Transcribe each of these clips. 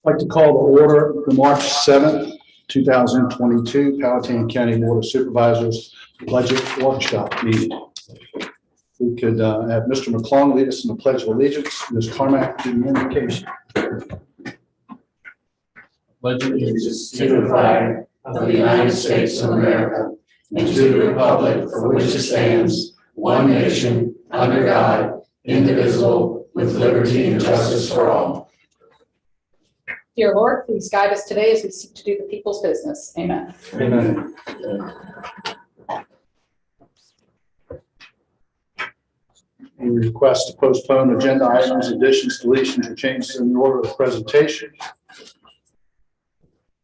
I'd like to call to order the March 7th, 2022 Powhatan County Board of Supervisors Budget Workshop meeting. We could have Mr. McClung lead us in the Pledge of Allegiance. Ms. Carmack, do the invocation. Pledge allegiance to the flag of the United States of America and to the republic for which it stands, one nation, under God, indivisible, with liberty and justice for all. Dear Lord, please guide us today as we seek to do the people's business. Amen. Amen. Any request to postpone agenda items, additions, deletions, or changes in the order of presentation?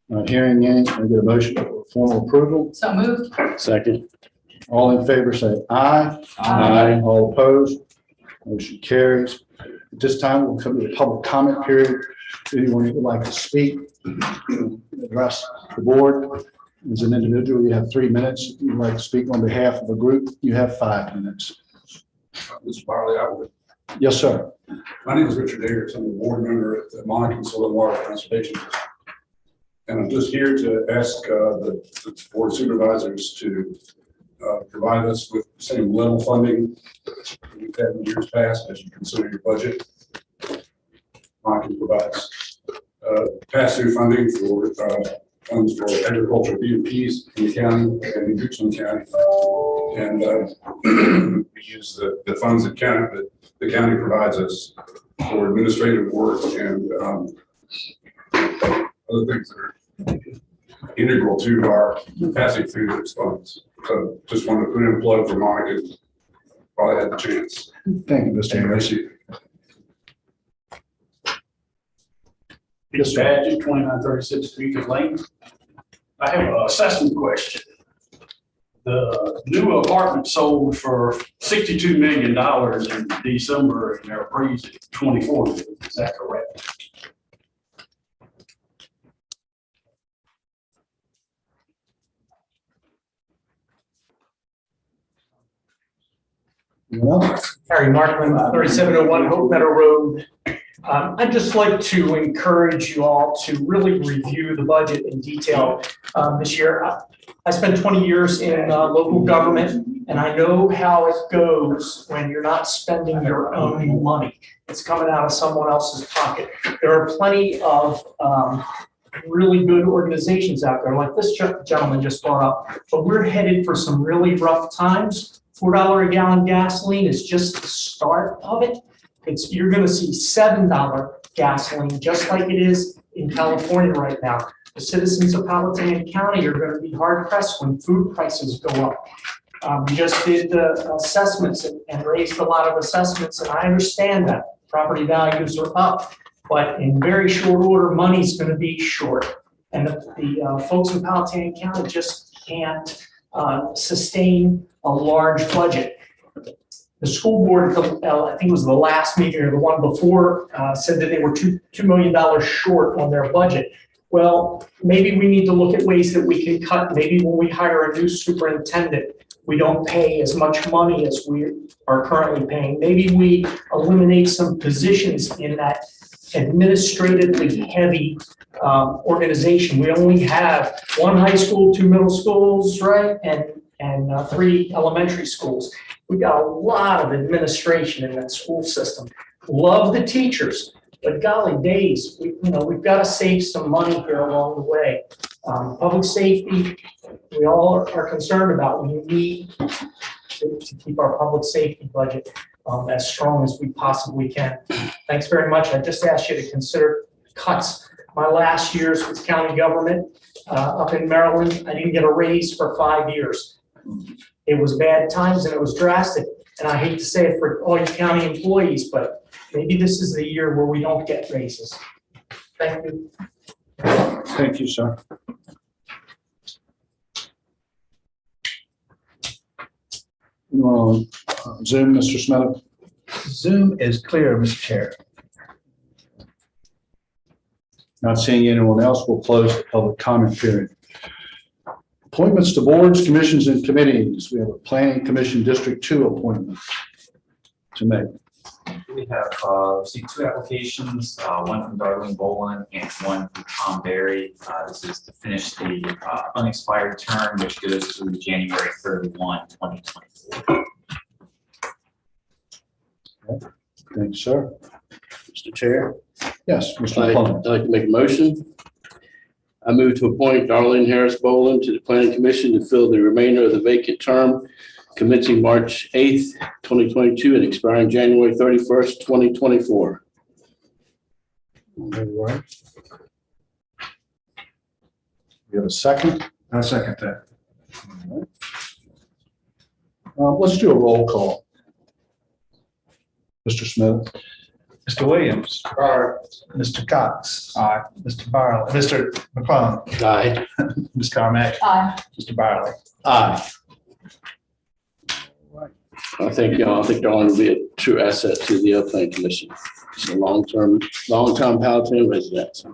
Not hearing any, can I get a motion for formal approval? So moved. Second. All in favor say aye. Aye. All opposed? Motion carries. At this time, we'll come to the public comment period. Anyone who would like to speak, address the board. As an individual, you have 3 minutes. If you'd like to speak on behalf of a group, you have 5 minutes. Mr. Barley, I would. Yes, sir. My name is Richard Ayers. I'm a board member at the Monacan Soil and Water Conservation District. And I'm just here to ask the board supervisors to provide us with the same level funding that we've had in years past as you consider your budget. Monacan provides pass-through funding for funds for agricultural BMPs in the county and in Richland County. And we use the funds that the county provides us for administrative work and other things that are integral to our passing through those funds. So just wanted to put in a plug for Monacan while I had the chance. Thank you, Mr. Harris. Yes, Badge, 2936 Beacon Lane. I have an assessment question. The new apartment sold for $62 million in December and they're appraised at $24 million. Is that correct? Well, Harry Markman, 3701 Hope Meadow Road. I'd just like to encourage you all to really review the budget in detail this year. I spent 20 years in local government, and I know how it goes when you're not spending your own money. It's coming out of someone else's pocket. There are plenty of really good organizations out there, like this gentleman just brought up, but we're headed for some really rough times. $4 a gallon gasoline is just the start of it. You're going to see $7 gasoline, just like it is in California right now. The citizens of Powhatan County are going to be hard pressed when food prices go up. We just did the assessments and raised a lot of assessments, and I understand that property values are up, but in very short order, money's going to be short, and the folks in Powhatan County just can't sustain a large budget. The school board, I think it was the last meeting or the one before, said that they were $2 million short on their budget. Well, maybe we need to look at ways that we can cut. Maybe when we hire a new superintendent, we don't pay as much money as we are currently paying. Maybe we eliminate some positions in that administratively heavy organization. We only have 1 high school, 2 middle schools, right? And 3 elementary schools. We got a lot of administration in that school system. Love the teachers, but golly days, we've got to save some money here along the way. Public safety, we all are concerned about. We need to keep our public safety budget as strong as we possibly can. Thanks very much. I just asked you to consider cuts. My last years with county government up in Maryland, I didn't get a raise for 5 years. It was bad times and it was drastic. And I hate to say it for all you county employees, but maybe this is the year where we don't get raises. Thank you. thank you, sir. You want to Zoom, Mr. Smith? Zoom is clear, Mr. Chair. Not seeing anyone else, we'll close the public comment period. Appointments to boards, commissions, and committees. We have a Planning Commission District 2 appointment to make. we have received two applications, one from Darlene Boland and one from Tom Berry. This is to finish the unexpired term, which goes through January 31, 2024. Thanks, sir. Mr. Chair, Yes, Mr. I'd McClung. like to make a motion. I move to appoint Darlene Harris Boland to the Planning Commission to fill the remainder of the vacant term commencing March 8th, 2022 and expiring January 31st, 2024. All right. We have a second? I second that. All right. Let's do a roll call. Mr. Smith? Mr. Williams. Mr. Cox. Aye. Mr. Barley. Mr. McClung. Aye. Ms. Carmack. Aye. Mr. Barley. Aye. I think Darlene will be a true asset to the Planning Commission. She's a long-time Powhatan resident.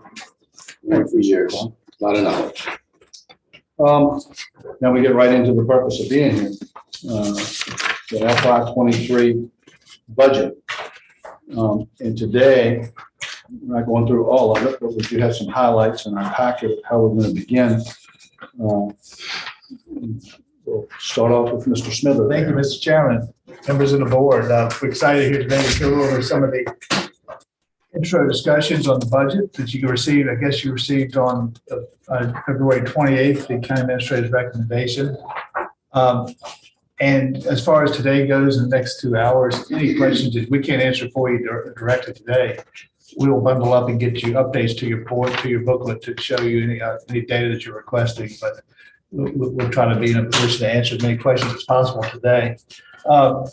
Been for years, a lot of knowledge. Now we get right into the purpose of being here. The FY23 budget. And today, we're not going through all of it, but we do have some highlights in our packet of how we're going to begin. We'll start off with Mr. Smither. Thank you, Mr. Chairman, members of the board. We're excited here today to go over some of the intro discussions on the budget that you received. I guess you received on February 28th, the county administrator's recommendation. And as far as today goes, in the next 2 hours, any questions that we can't answer for you directly today, we will bundle up and get you updates to your booklet to show you any data that you're requesting. But we'll try to be in a position to answer as many questions as possible today.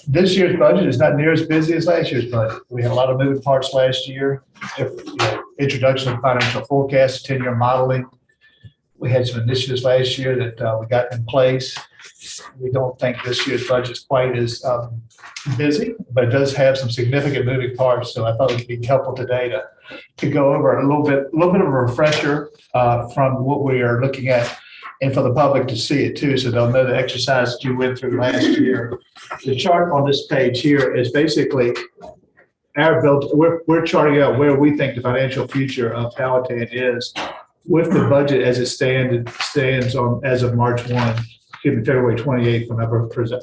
This year's budget is not near as busy as last year's budget. We had a lot of moving parts last year. Introduction of financial forecast, 10-year modeling. We had some initiatives last year that we got in place. We don't think this year's budget is quite as busy, but it does have some significant moving parts. So I thought it would be helpful today to go over a little bit of a refresher from what we are looking at, and for the public to see it too, so they'll know the exercise that you went through last year. The chart on this page here is basically we're charting out where we think the financial future of Powhatan is with the budget as it stands on as of March 1, February 28th, when I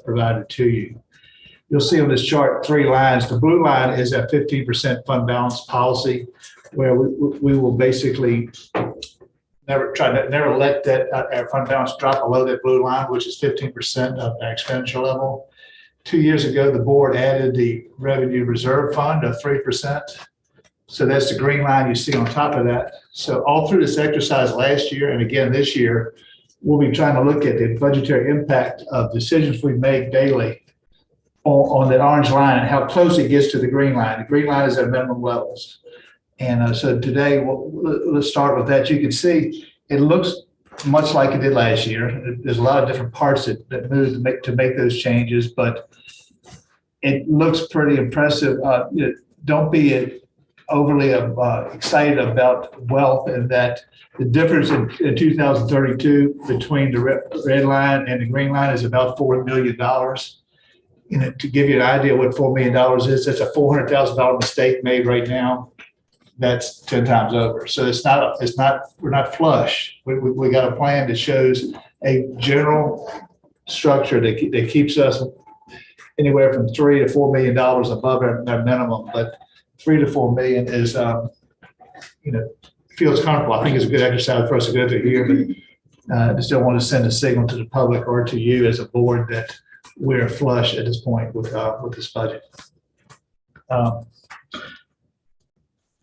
provided to you. You'll see on this chart 3 lines. The blue line is a 15% fund balance policy, where we will basically never let that our fund balance drop below that blue line, which is 15% of our expenditure level. 2 years ago, the board added the revenue reserve fund of 3%. So that's the green line you see on top of that. So all through this exercise last year and again this year, we'll be trying to look at the budgetary impact of decisions we make daily on that orange line and how close it gets to the green line. The green line is at minimum levels. And so today, let's start with that. You can see it looks much like it did last year. There's a lot of different parts that move to make those changes, but it looks pretty impressive. Don't be overly excited about wealth, and that the difference in 2032 between the red line and the green line is about $4 million. To give you an idea what $4 million is, that's a $400,000 mistake made right now. That's 10 times over. So we're not flush. We got a plan that shows a general structure that keeps us anywhere from $3 to $4 million above our minimum, but 3 to 4 million is, feels comfortable. I think it's a good exercise for us to go through here, but I just don't want to send a signal to the public or to you as a board that we're flush at this point with this budget.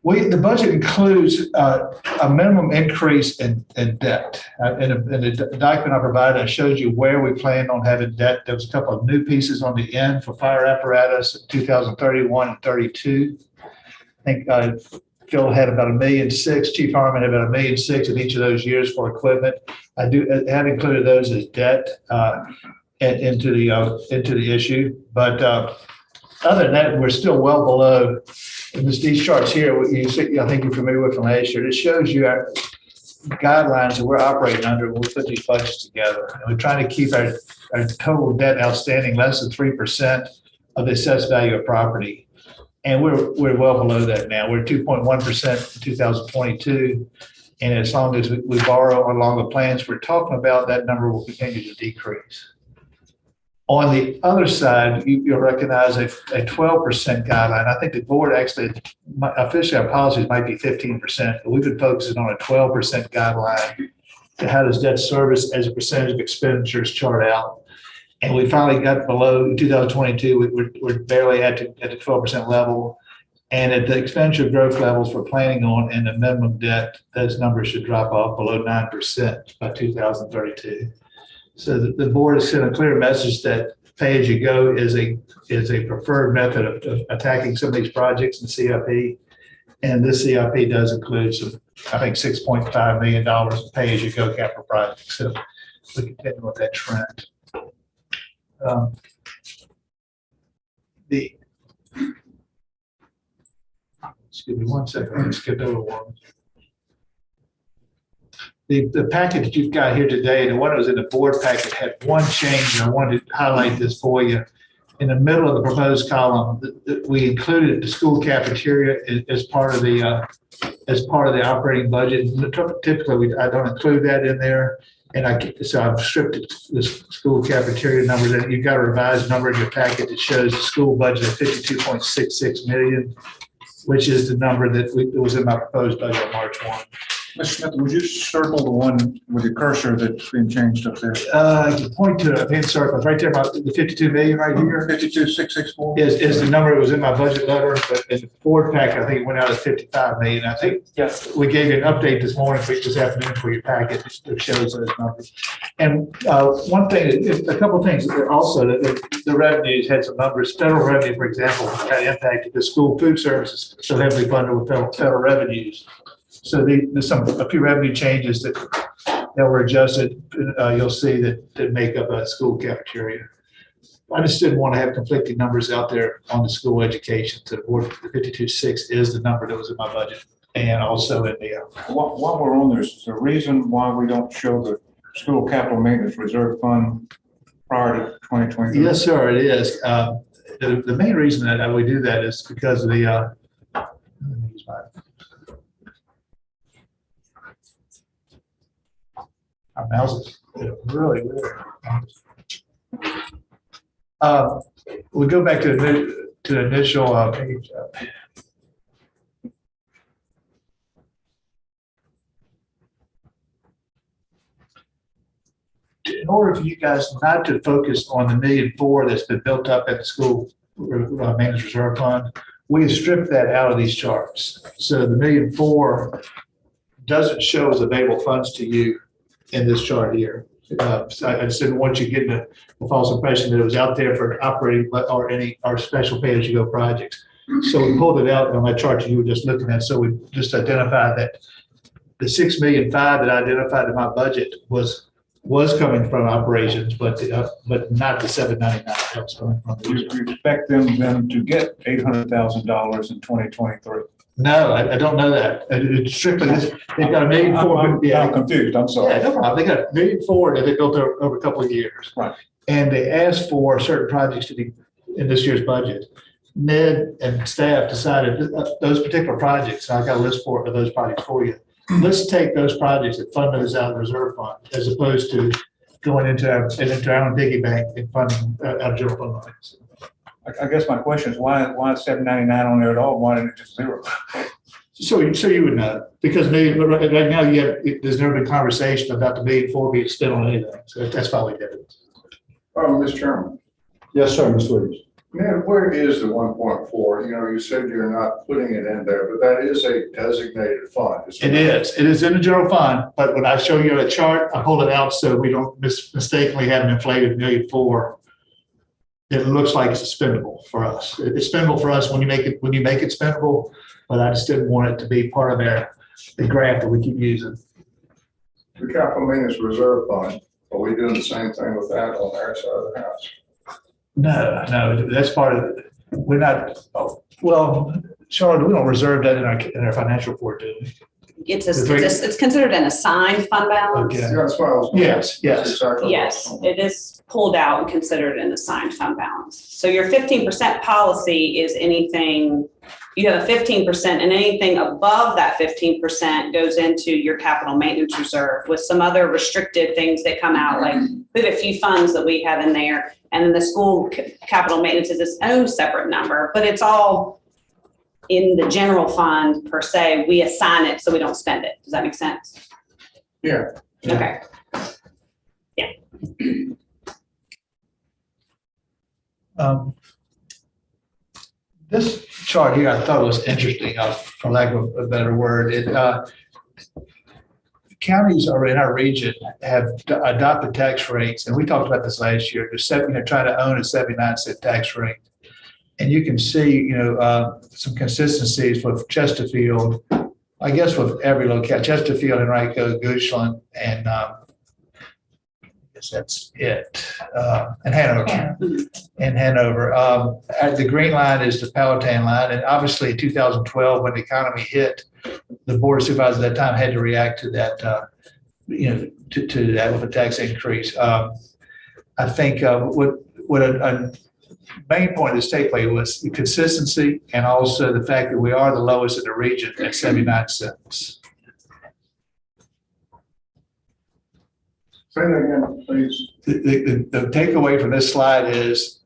The budget includes a minimum increase in debt. In the document I provided, I showed you where we plan on having debt. There was a couple of new pieces on the end for fire apparatus in 2031 and 32. I think Phil had about $1.6 million. Chief Harmon had about $1.6 million in each of those years for equipment. I have included those as debt into the issue. But other than that, we're still well below. And these charts here, I think you're familiar with from last year. It shows you our guidelines that we're operating under when we put these budgets together. And we're trying to keep our total debt outstanding less than 3% of the assessed value of property. And we're well below that now. We're 2.1% in 2022. And as long as we borrow along the plans we're talking about, that number will continue to decrease. On the other side, you'll recognize a 12% guideline. I think the board actually, officially our policies might be 15%, but we've been focusing on a 12% guideline. How does debt service as a percentage of expenditures chart out? And we finally got below in 2022, we're barely at the 12% level. And at the expenditure growth levels we're planning on and the minimum debt, those numbers should drop off below 9% by 2032. So the board has sent a clear message that pay-as-you-go is a preferred method of attacking some of these projects in CIP. And this CIP does include some, I think, $6.5 million in pay-as-you-go capital projects. So we continue with that trend. Excuse me one second, let me skip over one. The package that you've got here today, the one that was in the board packet had one change, and I wanted to highlight this for you. In the middle of the proposed column, we included the school cafeteria as part of the operating budget. Typically, I don't include that in there. And so I've stripped the school cafeteria numbers, and you've got a revised number in your packet that shows the school budget of $52.66 million, which is the number that was in my proposed budget on March 1. Mr. Smith, would you circle the one with your cursor that's been changed up there? You point to it, pin circle, right there about the 52 million right here. 52,664 Is the number that was in my budget letter, but in the board packet, I think it went out at 55 million. I think Yes. we gave you an update this morning, this afternoon for your packet that shows those numbers. And one thing, a couple of things also, the revenues had some numbers. Federal revenue, for example, had impacted the school food services so heavily funded with federal revenues. So there's a few revenue changes that were adjusted. You'll see that make up a school cafeteria. I just didn't want to have conflicting numbers out there on the school education. So the 52.6 is the number that was in my budget, and also in the. While we're on this, is there a reason why we don't show the school capital maintenance reserve fund prior to 2023? Yes, sir, it is. The main reason that we do that is because of the. Let me use my mouse is really weird. We go back to the initial page. In order for you guys not to focus on the $1.4 million that's been built up at the school maintenance reserve fund, we have stripped that out of these charts. So the $1.4 million doesn't show as available funds to you in this chart here. So I just didn't want you getting a false impression that it was out there for operating or any our special pay-as-you-go projects. So we pulled it out on that chart that you were just looking at. So we just identified that the $6.5 million that I identified in my budget was coming from operations, but not the $799 that was coming from. You expect them then to get $800,000 in 2023? No, I don't know that. It's strictly this. They've got $1.4 million. Yeah, I'm confused, I'm sorry. Yeah, no problem. They got $1.4 million that they built over a couple of years. Right. And they asked for certain projects to be in this year's budget. Ned and staff decided those particular projects, and I got a list of those projects for you. Let's take those projects that fund those out of the reserve fund, as opposed to going into our own piggy bank and funding out of general fund money. I guess my question is why is $799 on there at all? Why didn't it just zero? So you would know, because right now there's never been conversation about the $1.4 million being spent on anything. So that's why we did it. Mr. Chairman. Yes, sir, Ms. Williams. Man, where is the 1.4? You know, you said you're not putting it in there, but that is a designated fund. It is in the general fund, but when I show you a chart, I pull it out so we don't mistakenly have an inflated $1.4 million. It looks like it's spendable for us. It's spendable for us when you make it spendable, but I just didn't want it to be part of the graph that we keep using. The capital maintenance reserve fund, are we doing the same thing with that on our side of the house? No, that's part of it. We're not, well, Charlotte, we don't reserve that in our financial report, do we? it's considered an assigned fund balance. Okay. That's why I was. Yes, yes. Exactly. Yes, it is pulled out and considered an assigned fund balance. So your 15% policy is anything, you have a 15% and anything above that 15% goes into your capital maintenance reserve with some other restricted things that come out. Like we have a few funds that we have in there, and then the school capital maintenance is its own separate number, but it's all in the general fund per se. We assign it so we don't spend it. Does that make sense? Yeah. Okay. Yeah. This chart here, I thought was interesting, for lack of a better word. Counties are in our region have adopted tax rates, and we talked about this last year, trying to own a 79-cent tax rate. And you can see, some consistencies with Chesterfield, I guess with every locality, Chesterfield, Henrico, Goochland, and I guess that's it, and Hanover. In Hanover. The green line is the Powhatan line, and obviously in 2012, when the economy hit, the Board of Supervisors at that time had to react to that, to that with a tax increase. I think what a main point of this takeaway was the consistency and also the fact that we are the lowest in the region at 79 cents. Say that again, please. The takeaway from this slide is,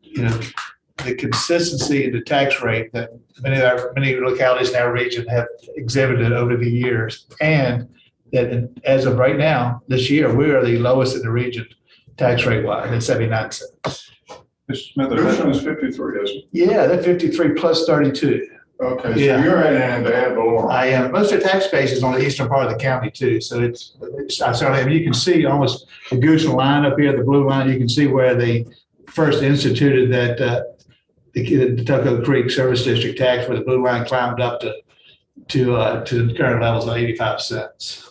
the consistency in the tax rate that many localities in our region have exhibited over the years, and that as of right now, this year, we are the lowest in the region tax rate wise at 79 cents. Mr. Smith, This is 53, isn't it? Yeah, that 53 plus 32. Okay, so Yeah. you're at the ad valorem. I am. Most of the tax base is on the eastern part of the county too. So you can see almost the Goochland line up here, the blue line. You can see where they first instituted that the Tucko Creek Service District tax, where the blue line climbed up to the current levels of 85 cents.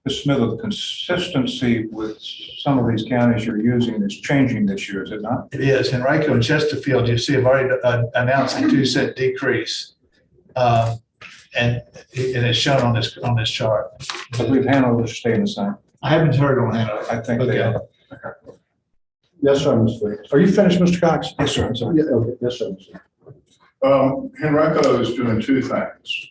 Mr. Smith, the consistency with some of these counties you're using is changing this year, is it not? It is. Henrico and Chesterfield, you see, have already announced a 2-cent decrease, and it's shown on this chart. I believe Hanover is staying the same. I haven't heard on Hanover. I think they Okay. are. Yes, sir, Mr. Lee. Are you finished, Mr. Cox? Yes, sir. I'm sorry. Yeah, okay, yes, sir. Henrico is doing two things.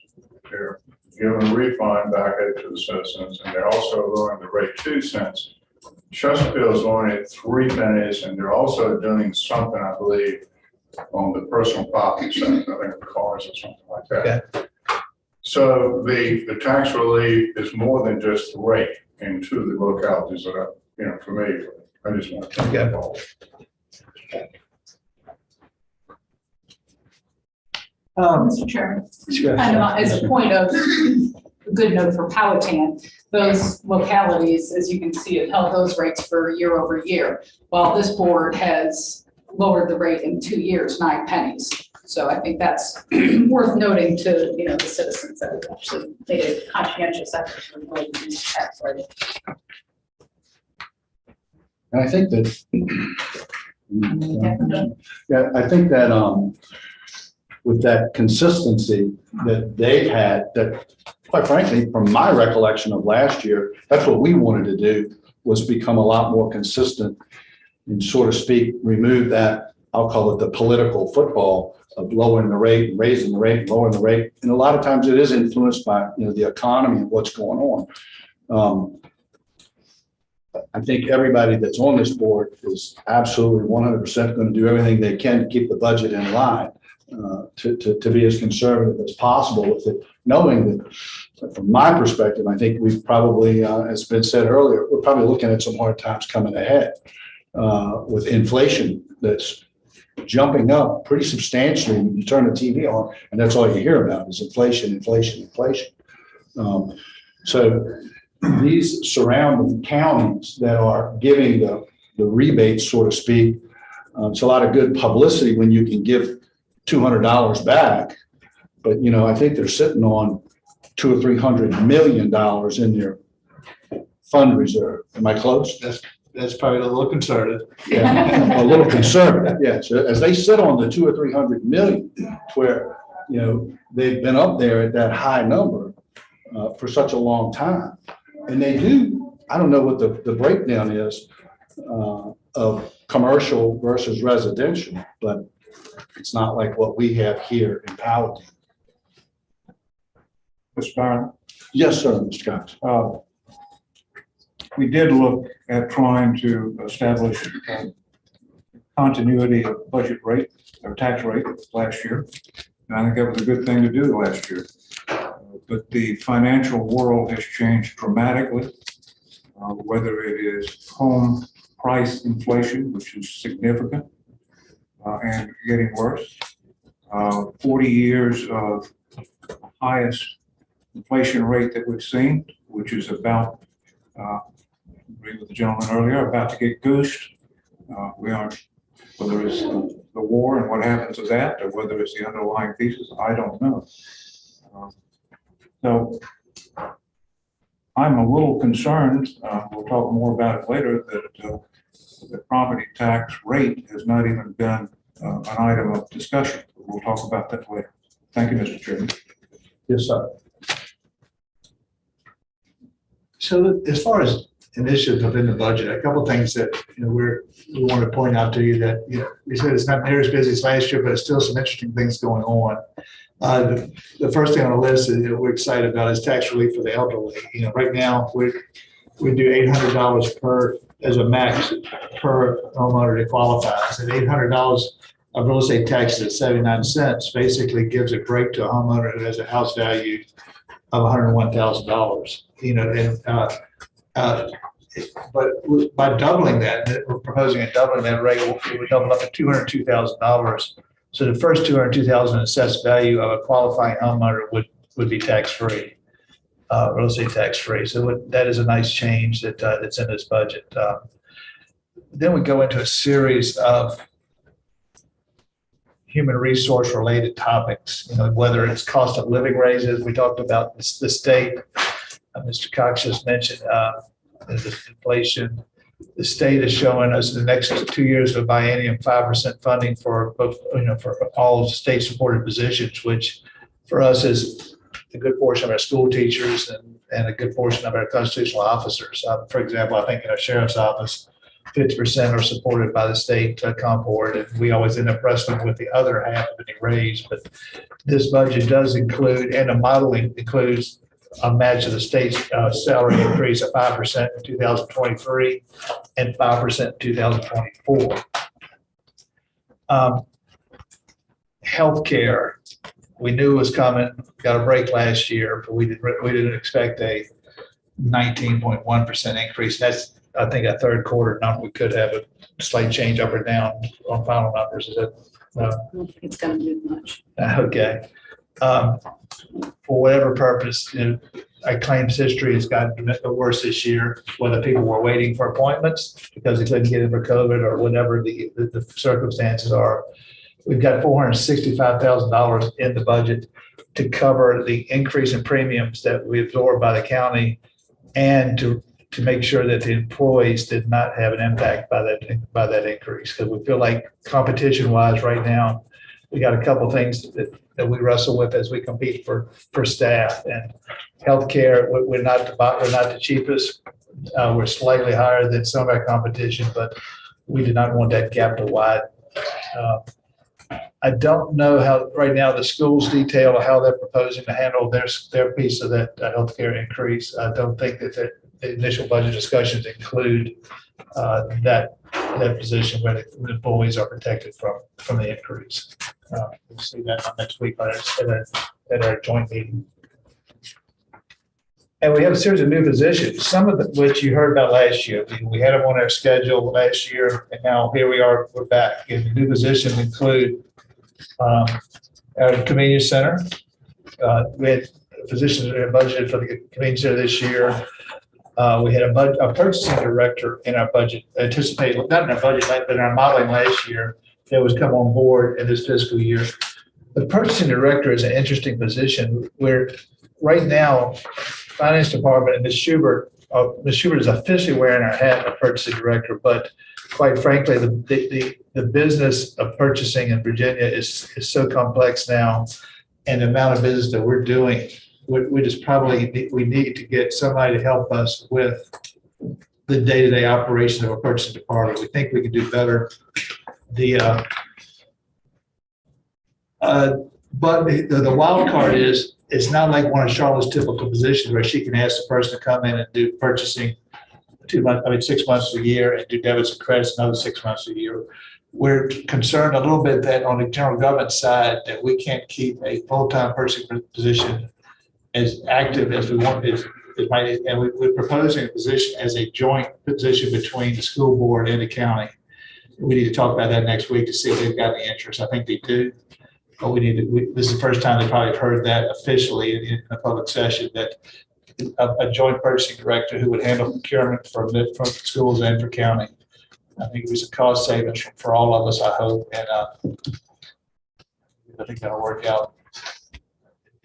They're giving a refund back to the citizens, and they're also lowering the rate 2 cents. Chesterfield's lowering it 3 pennies, and they're also doing something, I believe, on the personal property side, I think the cars or something like that. Okay. So the tax relief is more than just the rate in two of the localities that I'm familiar with. I just want to. Okay. Mr. Chairman, kind of as a point of a good note for Powhatan, those localities, as you can see, have held those rates for year over year, while this board has lowered the rate in 2 years, 9 pennies. So I think that's worth noting to, the citizens that have actually made a conscientious effort to avoid these tax rate. And I think that, I think that with that consistency that they've had, that quite frankly, from my recollection of last year, that's what we wanted to do, was become a lot more consistent and, so to speak, remove that, I'll call it the political football of lowering the rate, raising the rate, lowering the rate. And a lot of times it is influenced by, the economy and what's going on. I think everybody that's on this board is absolutely 100% going to do everything they can to keep the budget in line, to be as conservative as possible with it, knowing that from my perspective, I think we've probably, as been said earlier, we're probably looking at some hard times coming ahead with inflation that's jumping up pretty substantially. When you turn the TV on, and that's all you hear about is inflation, inflation, inflation. So these surrounding counties that are giving the rebates, so to speak, it's a lot of good publicity when you can give $200 back, but I think they're sitting on $200 or $300 million in their fund reserve. Am I close? That's probably a little conservative. Yeah, a little conservative. Yeah. So as they sit on the $200 or $300 million, where you know, they've been up there at that high number for such a long time. And they do, I don't know what the breakdown is of commercial versus residential, but it's not like what we have here in Powhatan. Mr. Byron? Yes, sir, Mr. Cox. We did look at trying to establish continuity of budget rate or tax rate last year. And I think that was a good thing to do last year. But the financial world has changed dramatically, whether it is home price inflation, which is significant and getting worse. 40 years of highest inflation rate that we've seen, which is about, agree with the gentleman earlier, about to get goosed. We aren't, whether it's the war and what happens to that, or whether it's the underlying thesis, I don't know. So I'm a little concerned, we'll talk more about it later, that the property tax rate has not even been an item of discussion. We'll talk about that later. Thank you, Mr. Chairman. Yes, sir. So as far as initiatives within the budget, a couple of things that, you know, we want to point out to you that, you know, we said it's not near as busy as last year, but it's still some interesting things going on. The first thing on the list that we're excited about is tax relief for the elderly. You know, right now we do $800 per as a max per homeowner that qualifies, and $800 of real estate taxes at 79 cents basically gives a break to a homeowner who has a house value of $101,000. You know, and but by doubling that, we're proposing a doubling that rate, it would double up to $202,000. So the first $202,000 assessed value of a qualifying homeowner would be tax-free, real estate tax-free. So that is a nice change that's in this budget. Then we go into a series of human resource related topics, you know, whether it's cost of living raises. We talked about the state. Mr. Cox just mentioned the inflation. The state is showing us the next 2 years of biennium 5% funding for both, you know, for all state supported positions, which for us is a good portion of our school teachers and a good portion of our constitutional officers. For example, I think in our sheriff's office, 50% are supported by the state comp board, and we always end up wrestling with the other half of any raise. But this budget does include, and the modeling includes, a match of the state's salary increase of 5% in 2023 and 5% in 2024. Healthcare, we knew was coming, got a break last year, but we didn't expect a 19.1% increase. That's, I think, a third quarter number. We could have a slight change up or down on final numbers. Is it? I don't think it's going to do much. Okay. For whatever purpose, you know, our claims history has gotten worse this year, whether people were waiting for appointments because they couldn't get in for COVID or whatever the circumstances are. We've got $465,000 in the budget to cover the increase in premiums that we absorbed by the county, and to make sure that the employees did not have an impact by that increase. Because we feel like competition wise right now, we got a couple of things that we wrestle with as we compete for staff. And healthcare, we're not the cheapest. We're slightly higher than some of our competition, but we did not want that gap to widen. I don't know how right now the schools detail how they're proposing to handle their piece of that healthcare increase. I don't think that the initial budget discussions include that position where the employees are protected from the increase. We'll see that next week at our joint meeting. And we have a series of new positions, some of which you heard about last year. We had them on our schedule last year, and now here we are, we're back. And the new positions include our convenience center. We had positions that are budgeted for the convenience center this year. We had a purchasing director in our budget, anticipated, not in our budget, but in our modeling last year, that was come on board in this fiscal year. The purchasing director is an interesting position where right now, finance department and Ms. Schubert is officially wearing our hat of purchasing director, but quite frankly, the business of purchasing in Virginia is so complex now, and the amount of business that we're doing, we just probably, we need to get somebody to help us with the day-to-day operation of a purchasing department. We think we can do better. But the wild card is, it's not like one of Charlotte's typical positions where she can ask the person to come in and do purchasing 6 months a year and do debits and credits another 6 months a year. We're concerned a little bit that on the general government side, that we can't keep a full-time purchasing position as active as we want. And we're proposing a position as a joint position between the school board and the county. We need to talk about that next week to see if they've got any interest. I think they do. But this is the first time they probably heard that officially in a public session, that a joint purchasing director who would handle procurement for schools and for county. I think it was a cost savings for all of us, I hope. And I think that'll work out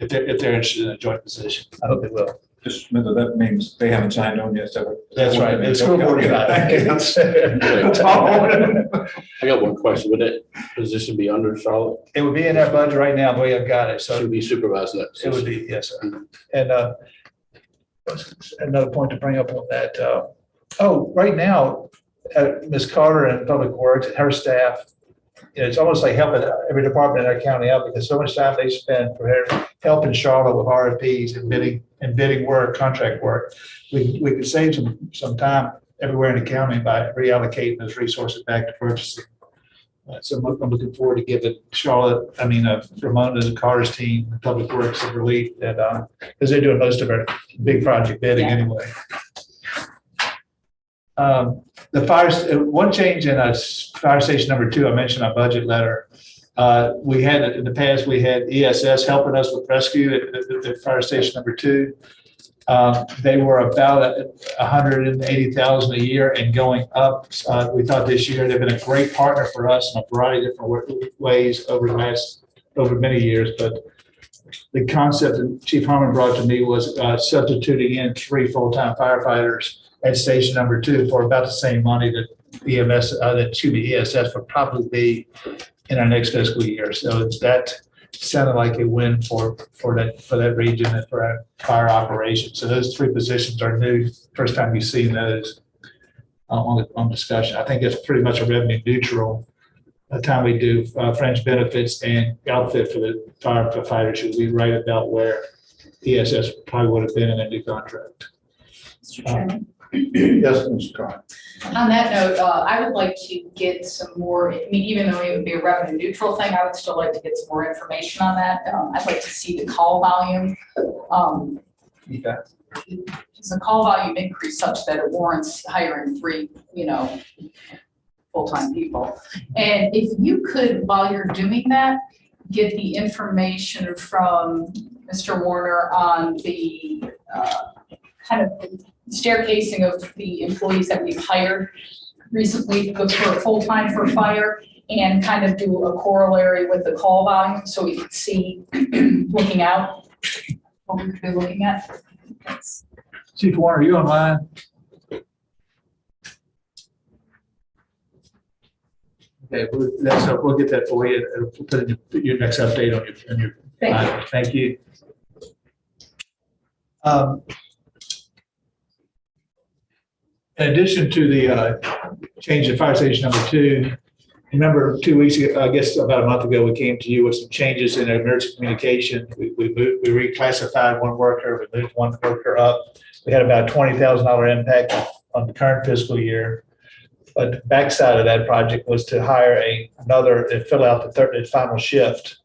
if they're interested in a joint position. I hope they will. Just remember, that means they haven't signed on yet, so. That's right. The school board is not. I got one question. Would that position be under Charlotte? It would be in our budget right now, the way I've got it. So Should be supervising that it would position. be, yes, sir. And another point to bring up on that. Right now, Ms. Carter in Public Works, her staff, it's almost like helping every department in our county out, because so much time they spend for helping Charlotte with RFPs and bidding work, contract work. We could save some time everywhere in the county by reallocating those resources back to purchasing. So I'm looking forward to giving Ramona and Carter's team, and Public Works, some relief that, because they're doing most of our big project bidding anyway. The fires, one change in fire station number 2, I mentioned our budget letter. We had, in the past, we had ESS helping us with rescue at fire station number 2. They were about $180,000 a year and going up. We thought this year they've been a great partner for us in a variety of different ways over many years. But the concept that Chief Harmon brought to me was substituting in 3 full-time firefighters at station number 2 for about the same money that ESS would probably be in our next fiscal year. So that sounded like a win for that region and for our fire operations. So those 3 positions are new. First time you've seen those on discussion. I think it's pretty much a revenue neutral. By the time we do fringe benefits and outfit for the firefighters, should be right about where ESS probably would have been in a new contract. Mr. Chairman. Yes, Mr. Carr. On that note, I would like to get some more, even though it would be a revenue neutral thing, I would still like to get some more information on that. I'd like to see the call volume. Is the call volume increase such that it warrants hiring 3, full-time people? And if you could, while you're doing that, get the information from Mr. Warner on the kind of staircasing of the employees that we've hired recently for full-time for fire, and kind of do a corollary with the call volume so we can see, looking out, what we could be looking at. Chief Warner, are you online? Okay, we'll get that for you. We'll put in your next update on your. Thank you. In addition to the change in fire station number 2, remember 2 weeks ago, I guess about a month ago, we came to you with some changes in our emergency communication. We reclassified one worker, we moved one worker up. We had about $20,000 impact on the current fiscal year. But the backside of that project was to hire fill out the final shift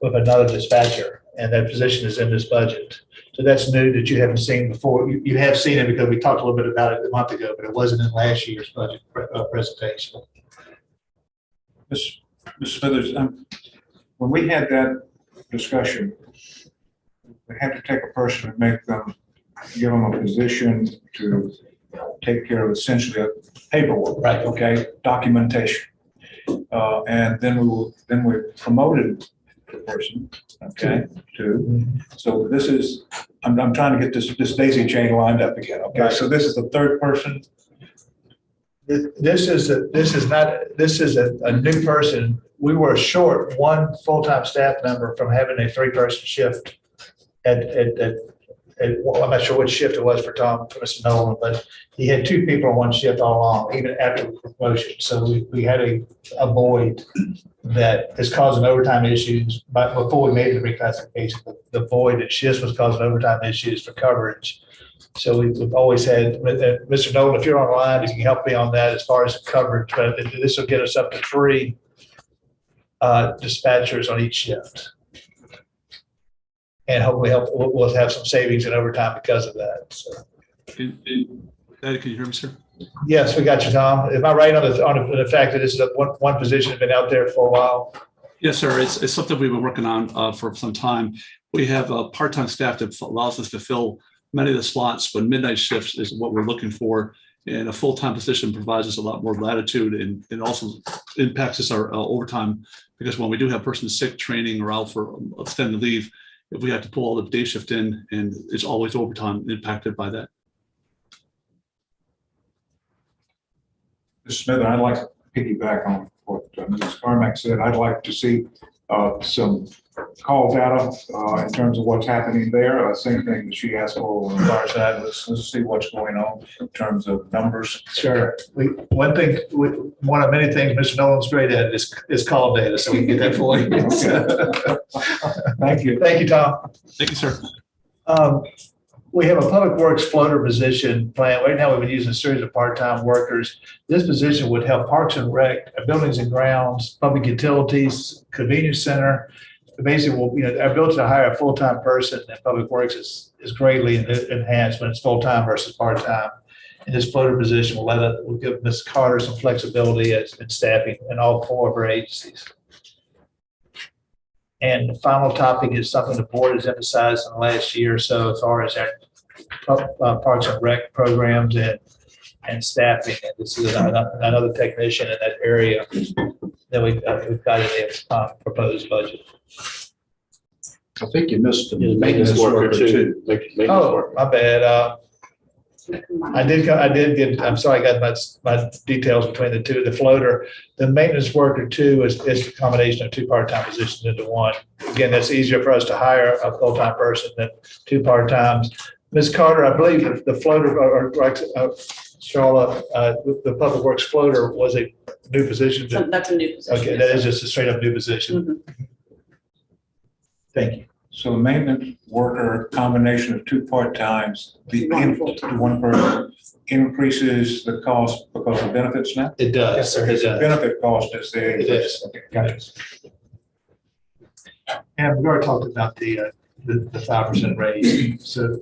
with another dispatcher, and that position is in this budget. So that's new that you haven't seen before. You have seen it because we talked a little bit about it a month ago, but it wasn't in last year's budget presentation. Ms. Smithers, when we had that discussion, we had to take a person and give them a position to take care of essentially paperwork, right? Okay, documentation, and then we promoted the person, okay, to. So this is, I'm trying to get this daisy chain lined up again. Okay, so this is the 3rd person. This is a new person. We were short one full-time staff member from having a three-person shift well, I'm not sure which shift it was for Mr. Nolan, but he had two people on one shift all along, even after the promotion. So we had a void that is causing overtime issues. But before we made the reclassification, the void at shifts was causing overtime issues for coverage. So we've always had, Mr. Nolan, if you're online, if you can help me on that as far as coverage, but this will get us up to 3 dispatchers on each shift. And hopefully we'll have some savings in overtime because of that. So. Can you hear me, sir? Yes, we got you, Tom. Am I right on the fact that this is one position that's been out there for a while? Yes, sir. It's something we've been working on for some time. We have a part-time staff that allows us to fill many of the slots, but midnight shifts is what we're looking for. And a full-time position provides us a lot more latitude and also impacts us our overtime, because when we do have persons sick, training, or out for extended leave, if we have to pull all the day shift in, and it's always overtime impacted by that. Mr. Smith, I'd like to piggyback on what Mrs. Carmack said. I'd like to see some call data in terms of what's happening there. Same thing that she asked for on the fire side. Let's see what's going on in terms of numbers. Sure. One of many things Mr. Nolan's great at is call data, so we can get that for you. Thank you. Thank you, Tom. Thank you, sir. We have a public works floater position plan. Right now, we've been using a series of part-time workers. This position would help Parks and Rec, buildings and grounds, public utilities, convenience center. Basically, our ability to hire a full-time person in public works is greatly enhanced when it's full-time versus part-time. And this floater position will give Ms. Carter some flexibility in staffing in all 4 of her agencies. And the final topic is something the board has emphasized in the last year or so as far as our Parks and Rec programs and staffing. And this is another technician in that area that we've got in the proposed budget. I think you missed the Maintenance worker too. Oh, my bad. I did get, I'm sorry, I got my details between the two. The floater, the maintenance worker too is a combination of 2 part-time positions into one. Again, that's easier for us to hire a full-time person than 2 part-times. Ms. Carter, I believe the floater, Charlotte, the public works floater was a new position. That's a new position. Okay, that is just a straight up new position. Mm-hmm. Thank you. So the maintenance worker combination of 2 part-times, one person increases the cost because of benefits now? It does. Yes, sir. It's a benefit cost as they. It is. Okay, got it. And we already talked about the 5% raise. So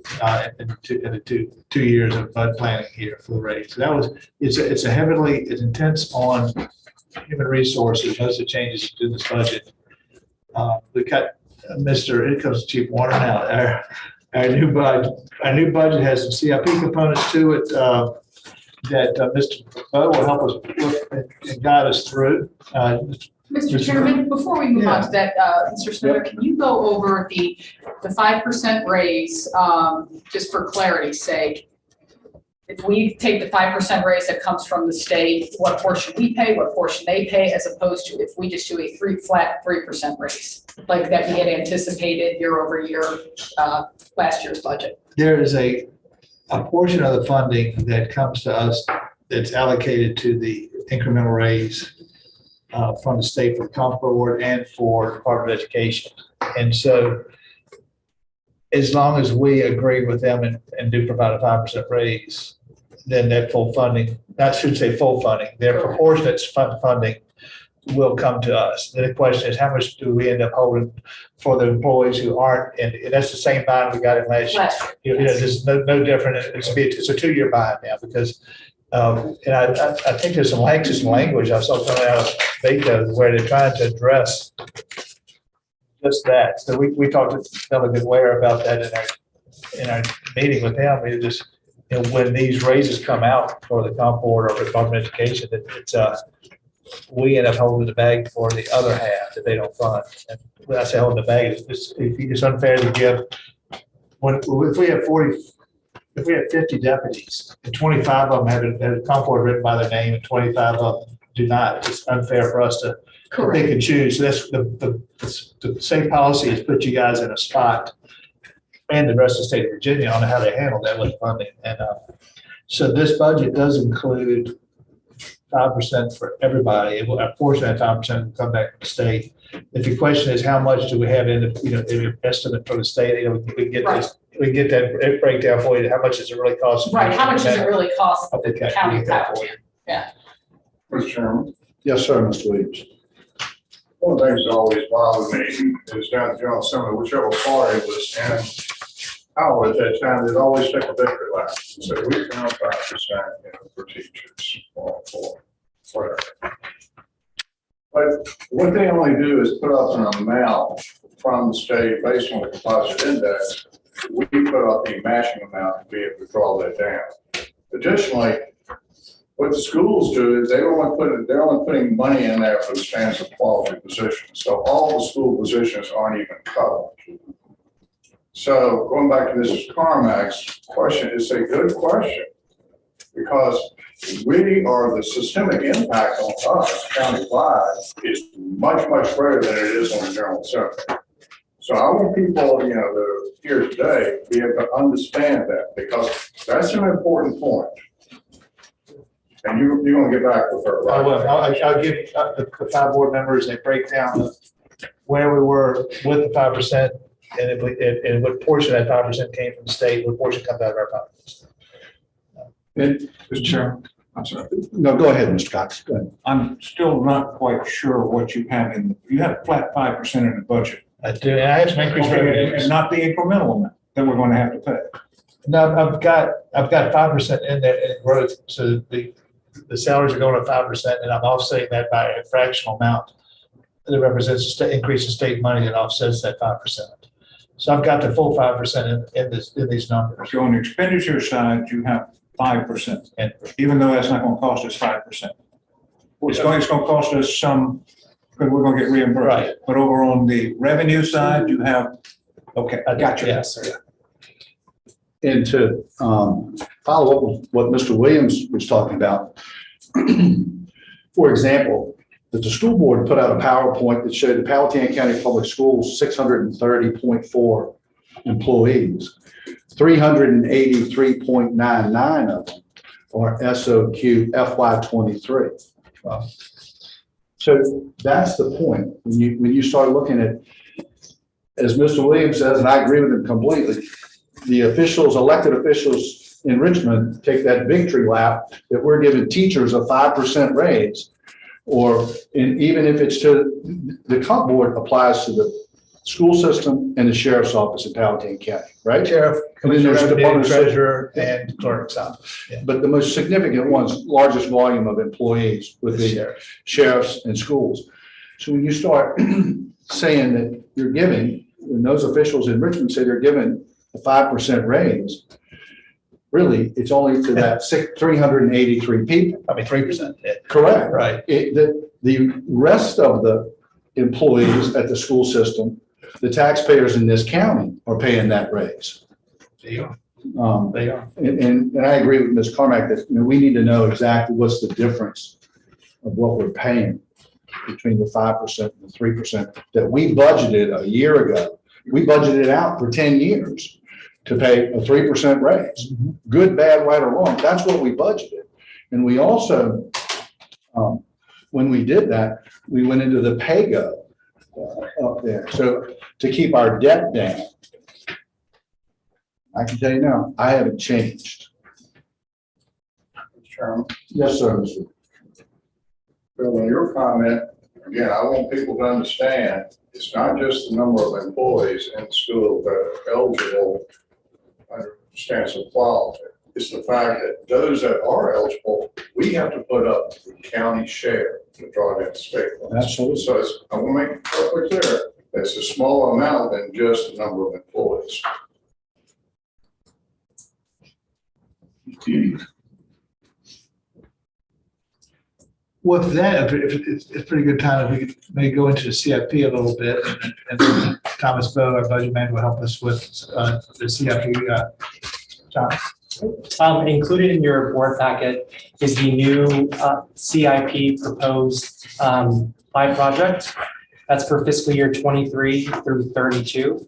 in the two years of bud planning here for the raise. So that was, it's intense on human resources. Most of the changes to this budget. We got it comes to Chief Warner now. Our new budget has some CIP components to it that Mr. Bo will help us look and guide us through. Mr. Chairman, before we move on to that, Mr. Smith, can you go over the 5% raise, just for clarity's sake? If we take the 5% raise that comes from the state, what portion we pay, what portion they pay, as opposed to if we just do a flat 3% raise, like that we had anticipated year over year, last year's budget? There is a portion of the funding that comes to us that's allocated to the incremental raise from the state for Comp Board and for Department of Education. And so as long as we agree with them and do provide a 5% raise, then that full funding, I should say full funding, their proportionate funding will come to us. Then the question is, how much do we end up holding for the employees who aren't? And that's the same bond we got in last year. There's no different. It's a 2-year bond now because, and I think there's some language I saw coming out of Beta where they're trying to address just that. So we talked to Delegate Ware about that in our meeting with him. We just, when these raises come out for the Comp Board or Department of Education, we end up holding the bag for the other half that they don't fund. And when I say holding the bag, it's unfair to give. If we have 40, if we had 50 deputies and 25 of them had a comp board written by their name and 25 of them do not, it's unfair for us to pick and choose. So that's the same policy has put you guys in a spot, and the rest of the state of Virginia, on how they handle that with funding. And so this budget does include 5% for everybody. A portion of that 5% will come back from the state. If your question is how much do we have in the estimate for the state, we can get this, we can get that breakdown for you. How much does it really cost? Right, how much does it really cost the Okay, county we of get that for you. Powhatan? Mr. Chairman, Yes, sir, Mr. Williams. one of the things that always bothers me is down at General Assembly, whichever party was in power at that time, they'd always take a victory lap. So we found 5%, for teachers or for whatever. But what they only do is put up an amount from the state based on the composite index. We put up the matching amount to be able to draw that down. Additionally, what the schools do is they're only putting money in there for the stands of quality positions. So all the school positions aren't even covered. So going back to Mrs. Carmack's question, it's a good question, because we are the systemic impact on us countywide is much, much greater than it is on the General Assembly. So I want people, that are here today to be able to understand that, because that's an important point. And you're going to get back with her, right? I will. I'll give the 5 board members a breakdown of where we were with the 5%, and what portion of that 5% came from the state, what portion comes out of our pockets. Mr. Chairman, I'm sorry. No, go ahead, Mr. Cox. Go ahead. I'm still not quite sure what you have you have a flat 5% in the budget. I do, and I have some increased revenues. And not the incremental amount that we're going to have to pay. No, I've got 5% in there in growth, so the salaries are going up 5%, and I'm offsetting that by a fractional amount that represents the increase in state money that offsets that 5%. So I've got the full 5% in these numbers. So on the expenditure side, you have 5%, and even though that's not going to cost us 5%. It's going to cost us some, because we're going to get reimbursed. Right. But over on the revenue side, you have, okay, I got you. Yes, sir. And to follow up with what Mr. Williams was talking about, for example, that the school board put out a PowerPoint that showed the Powhatan County Public Schools 630.4 employees, 383.99 of them are SOQ FY23. Wow. So that's the point. When you start looking at, as Mr. Williams says, and I agree with him completely, the officials, elected officials in Richmond take that victory lap that we're giving teachers a 5% raise, even if it's to, the comp board applies to the school system and the sheriff's office in Powhatan County, right? Sheriff, And then there's the Department of treasurer, and clerk's office. Yeah. But the most significant ones, largest volume of employees with the sheriffs and schools. So when you start saying that you're giving, when those officials in Richmond say they're giving a 5% raise, really, it's only to that 383 people. I mean, 3%. Yeah. Correct. Right. The rest of the employees at the school system, the taxpayers in this county are paying that raise. They are. They are. And I agree with Ms. Carmack that we need to know exactly what's the difference of what we're paying between the 5% and the 3% that we budgeted a year ago. We budgeted out for 10 years to pay a 3% raise. Mm-hmm. Good, bad, right, or wrong. That's what we budgeted. And we also, when we did that, we went into the pay-go up there. So to keep our debt down, I can tell you now, I haven't changed. Mr. Chairman. Yes, sir. Mr. Bill, in your comment, again, I want people to understand, it's not just the number of employees in the school that are eligible under stance of quality. It's the fact that those that are eligible, we have to put up the county share to draw down state funds. Absolutely. So I want to make it perfectly clear, it's a smaller amount than just the number of employees. With that, it's a pretty good time if we could maybe go into the CIP a little bit, and then Thomas Bode, our budget man, will help us with the CIP. Tom? Included in your board packet is the new CIP proposed by project. That's for fiscal year 23 through 32.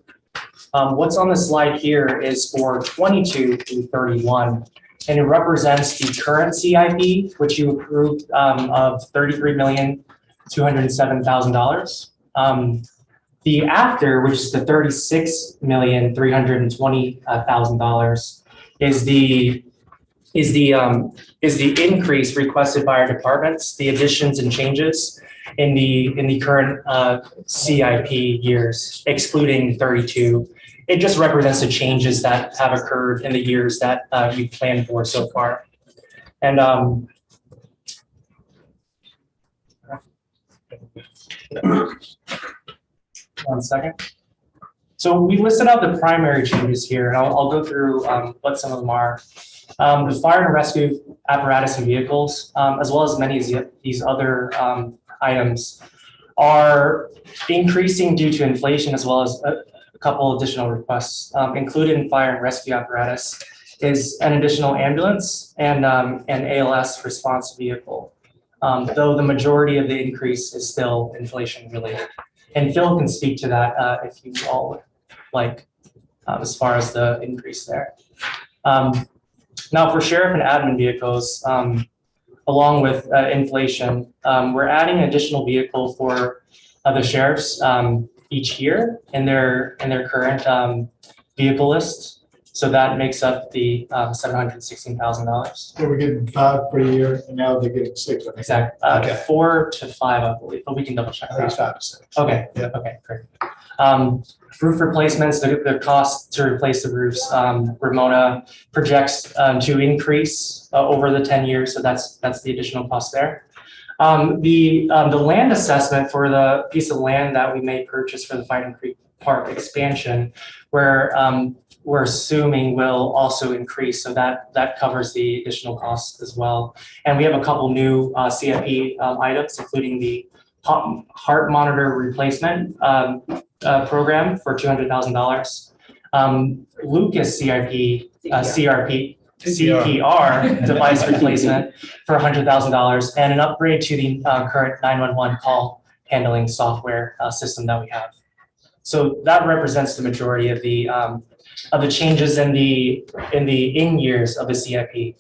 What's on the slide here is for 22 through 31, and it represents the current CIP, which you approved of $33,207,000. The after, which is the $36,320,000, is the increase requested by our departments, the additions and changes in the current CIP years, excluding 32. It just represents the changes that have occurred in the years that you planned for so far. And one second. So we listed out the primary changes here, and I'll go through what some of them are. The fire and rescue apparatus and vehicles, as well as many of these other items, are increasing due to inflation, as well as a couple additional requests. Included in fire and rescue apparatus is an additional ambulance and an ALS response vehicle, though the majority of the increase is still inflation related. And Phil can speak to that if you all would like, as far as the increase there. Now for sheriff and admin vehicles, along with inflation, we're adding an additional vehicle for the sheriffs each year in their current vehicle list. So that makes up the $716,000. They were getting 5 per year, and now they're getting 6. Exactly. Okay. 4 to 5, I believe, but we can double check. I think it's 5 to 6. Okay. Yeah. Okay. Great. Roof replacements. The cost to replace the roofs. Ramona projects to increase over the 10 years, so that's the additional cost there. The land assessment for the piece of land that we may purchase for the Fighting Creek Park expansion, where we're assuming will also increase, so that covers the additional costs as well. And we have a couple new CIP items, including the heart monitor replacement program for $200,000. Lucas CIP, CPR device replacement for $100,000, and an upgrade to the current 911 call handling software system that we have. So that represents the majority of the changes in the years of the CIP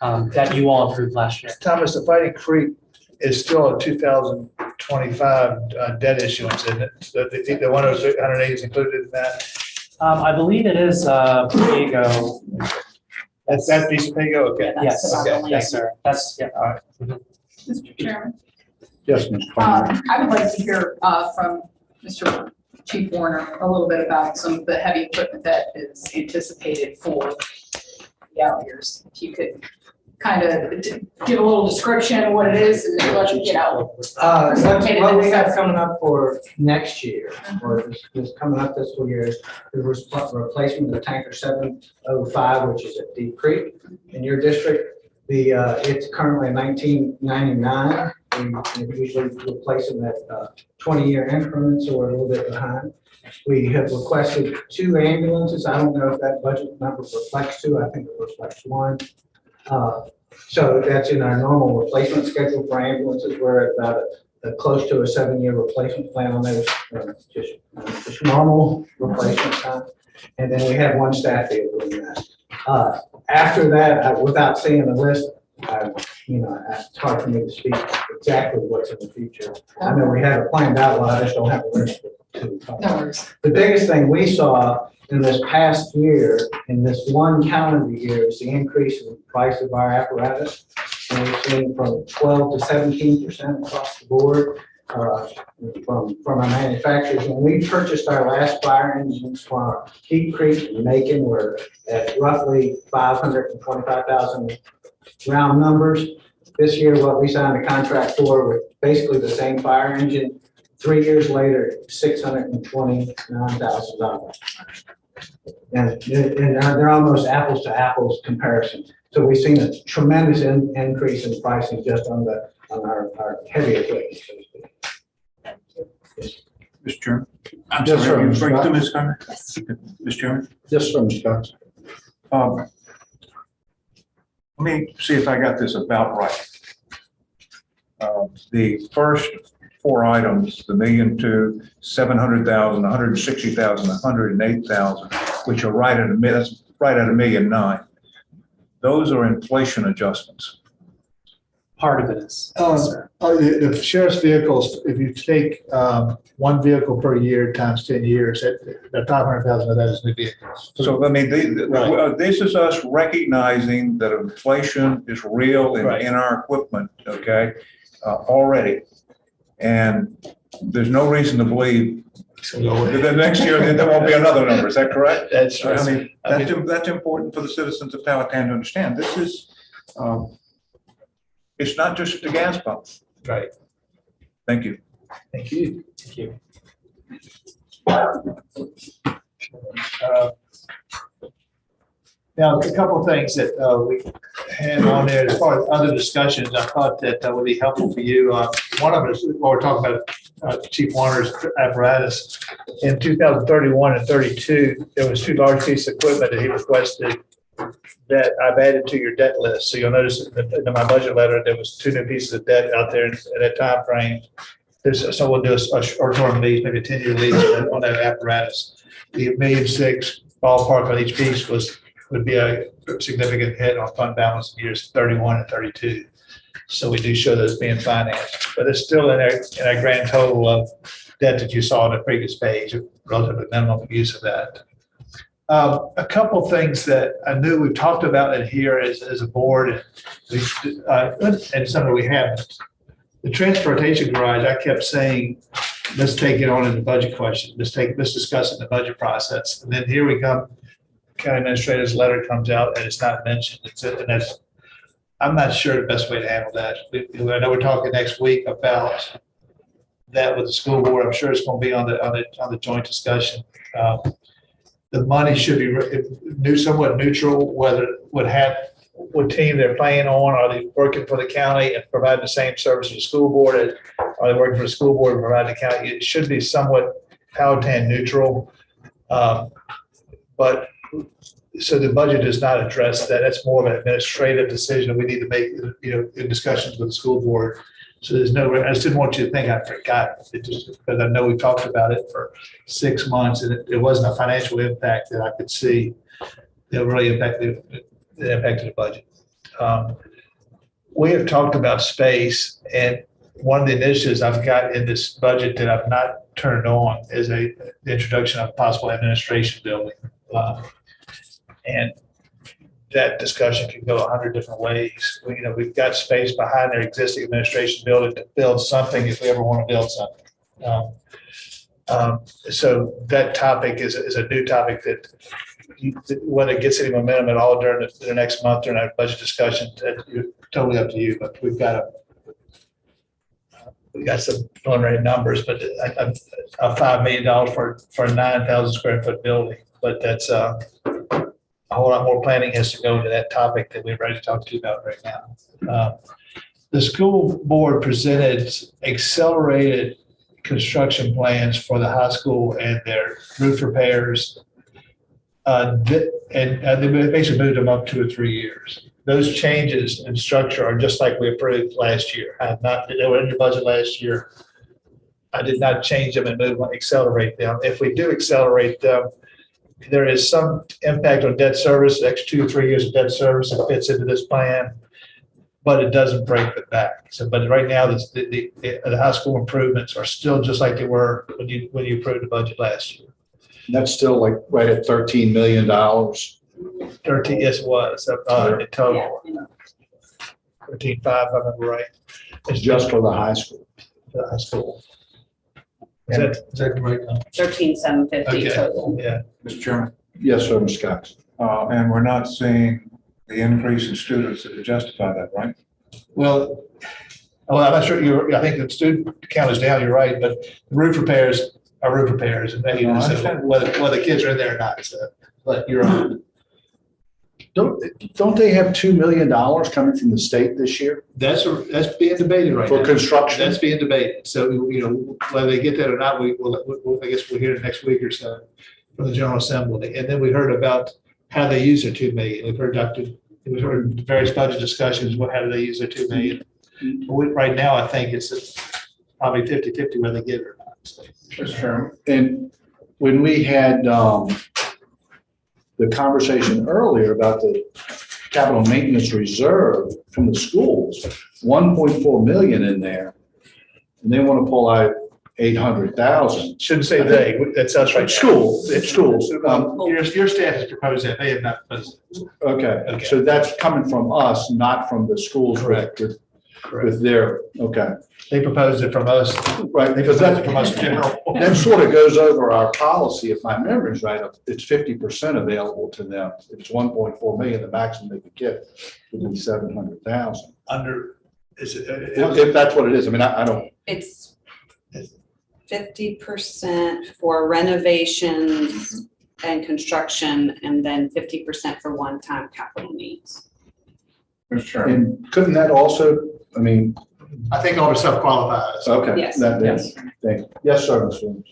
that you all approved last year. Thomas, the Fighting Creek is still a 2025 debt issuance, isn't it? So the 180 is included in that? I believe it is Pago. That's that piece of Pago? Okay. Yes, Okay. yes, sir. That's, yeah, all right. Mr. Chairman, Yes, Mr. Conrad. I would like to hear from Mr. Chief Warner a little bit about some of the heavy equipment that is anticipated for the out years. If you could kind of give a little description of what it is and what, you know. What we have coming up for next year, or this coming up fiscal year, is the replacement of the tanker 705, which is at Deep Creek in your district. It's currently 1999. We usually replace them at 20-year increments, so we're a little bit behind. We have requested 2 ambulances. I don't know if that budget number reflects 2. I think it reflects 1. So that's in our normal replacement schedule for ambulances. We're at about close to a 7-year replacement plan on those, just normal replacement time. And then we have 1 staff vehicle in that. After that, without seeing the list, it's hard for me to speak exactly what's in the future. I know we have it planned out, but I just don't have a list to talk about. No worries. The biggest thing we saw in this past year, in this 1 calendar year, is the increase in the price of our apparatus. And we've seen from 12 to 17% across the board from our manufacturers. When we purchased our last fire engines from Deep Creek and Macon, we're at roughly 525,000 round numbers. This year, what we signed a contract for with basically the same fire engine, 3 years later, $629,000. And they're almost apples to apples comparison. So we've seen a tremendous increase in pricing just on our heavy equipment. Mr. Chairman? I'm Yes, sorry, sir, you bring Mr. to Ms. Conner? Mr. Chairman? Yes, sir, Mr. Cox. Let me see if I got this about right. The first four items, the 1,000,002, 700,000, 160,000, 108,000, which are right at that's right at 1,000,009. Those are inflation adjustments. Part of it is. The sheriff's vehicles, if you take one vehicle per year times 10 years, the 500,000 of that is new vehicles. So, I mean, this is us recognizing that inflation is real in our equipment, okay, already. And there's no reason to believe that the next year there won't be another number. Is that correct? That's right. I mean, that's important for the citizens of Powhatan to understand. This is, it's not just the gas pump. Right. Thank you. Thank you. Thank you. Now, a couple of things that we had on there as far as other discussions, I thought that would be helpful for you. One of them is while we're talking about Chief Warner's apparatus. In 2031 and 32, there was two large pieces of equipment that he requested that I've added to your debt list. So you'll notice in my budget letter, there was two new pieces of debt out there in that time frame. So we'll do a short-term lease, maybe a 10-year lease on that apparatus. The $1.6 million ballpark on each piece would be a significant hit on fund balance in years 31 and 32. So we do show those being financed, but it's still in a grand total of debt that you saw on the previous page, a relatively minimum use of that. A couple of things that I knew we've talked about it here as a board, and something we haven't. The transportation garage, I kept saying, let's take it on in the budget question. Let's discuss it in the budget process. And then here we come, county administrator's letter comes out and it's not mentioned. I'm not sure the best way to handle that. I know we're talking next week about that with the school board. I'm sure it's going to be on the joint discussion. The money should be somewhat neutral, whether what team they're playing on. Are they working for the county and providing the same service to the school board? Are they working for the school board and providing the county? It should be somewhat Powhatan neutral. But so the budget does not address that. That's more of an administrative decision we need to make, in discussions with the school board. So I just didn't want you to think I forgot it, just because I know we talked about it for 6 months and it wasn't a financial impact that I could see that really impacted the budget. We have talked about space, and one of the initiatives I've got in this budget that I've not turned on is the introduction of a possible administration building. And that discussion can go 100 different ways. We've got space behind their existing administration building to build something if we ever want to build something. So that topic is a new topic that whether it gets any momentum at all during the next month during our budget discussion, totally up to you. But we've got some preliminary numbers, but a $5 million for a 9,000 square foot building. But that's a whole lot more planning has to go into that topic that we're ready to talk to you about right now. The school board presented accelerated construction plans for the high school and their roof repairs. And they basically moved them up 2 or 3 years. Those changes in structure are just like we approved last year. They were in the budget last year. I did not change them and accelerate them. If we do accelerate them, there is some impact on debt service, the extra 2 or 3 years of debt service that fits into this plan, but it doesn't break the back. So, but right now, the high school improvements are still just like they were when you approved the budget last year. That's still like right at $13 million. 13, yes, it was in total. 13.5, if I remember right. It's just for the high school. The high school. Is that right? 13,750 Okay. total. Yeah. Mr. Chairman, Yes, sir, Ms. Cox. and we're not seeing the increase in students that would justify that, right? Well, I'm not sure I think the student count is down, you're right, but the roof repairs are roof repairs and they, whether kids are in there or not, so, but you're on. Don't they have $2 million coming from the state this year That's being debated right now. for construction? That's being debated. So, whether they get that or not, I guess we'll hear it next week or so from the General Assembly. And then we heard about how they use their $2 million. We've heard Dr. we've heard various budget discussions, how do they use their 2 million? Right now, I think it's probably 50-50 whether they get it or not. So, Mr. Chairman. And when we had the conversation earlier about the capital maintenance reserve from the schools, 1.4 million in there, and they want to pull out 800,000. Shouldn't say they, that's us, right? Schools. Your staff has proposed that, they have not proposed it. Okay, so that's coming from us, not from the schools. Correct. With their, okay. They proposed it from us, Right, because proposed it that, from us in general. that sort of goes over our policy, if my memory's right, it's 50% available to them. If it's 1.4 million, the maximum they could get would be 700,000. Under, is it? If that's what it is, I mean, I don't, It's 50% for renovations and construction, and then 50% for one-time capital needs. Mr. Chairman. and couldn't that also, I mean, I think all the stuff qualifies. okay. Yes. Thank you. Yes, sir, Mr. Williams.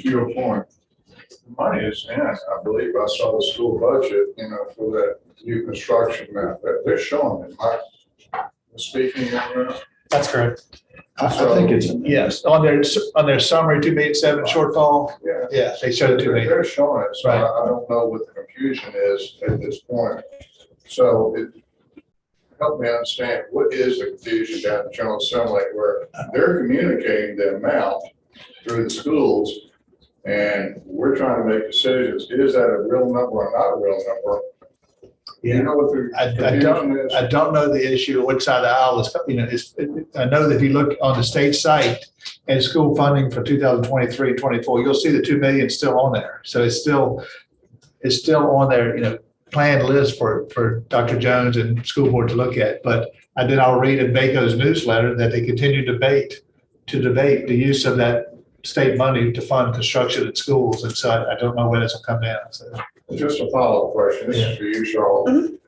To your point, the money is in, I believe I saw the school budget, for that new construction map that they're showing it. Am I speaking on that? That's correct. I think it's, Yes, on their summary, 2,000,007 shortfall, Yeah. yeah, they showed the 2 million. They're showing it, so Right. I don't know what the confusion is at this point. So help me understand, what is the confusion down in General Assembly where they're communicating the amount through the schools and we're trying to make decisions, is that a real number or not a real number? Do you know what the confusion is? I don't know the issue, which side of the aisle is, I know that if you look on the state site and school funding for 2023 and 24, you'll see the 2 million still on there. So it's still on their, planned list for Dr. Jones and school board to look at. But I'll read in Baco's newsletter that they continue to debate the use of that state money to fund construction at schools. And so I don't know when this will come down. So. Just a follow-up question, this is for you, Charlotte.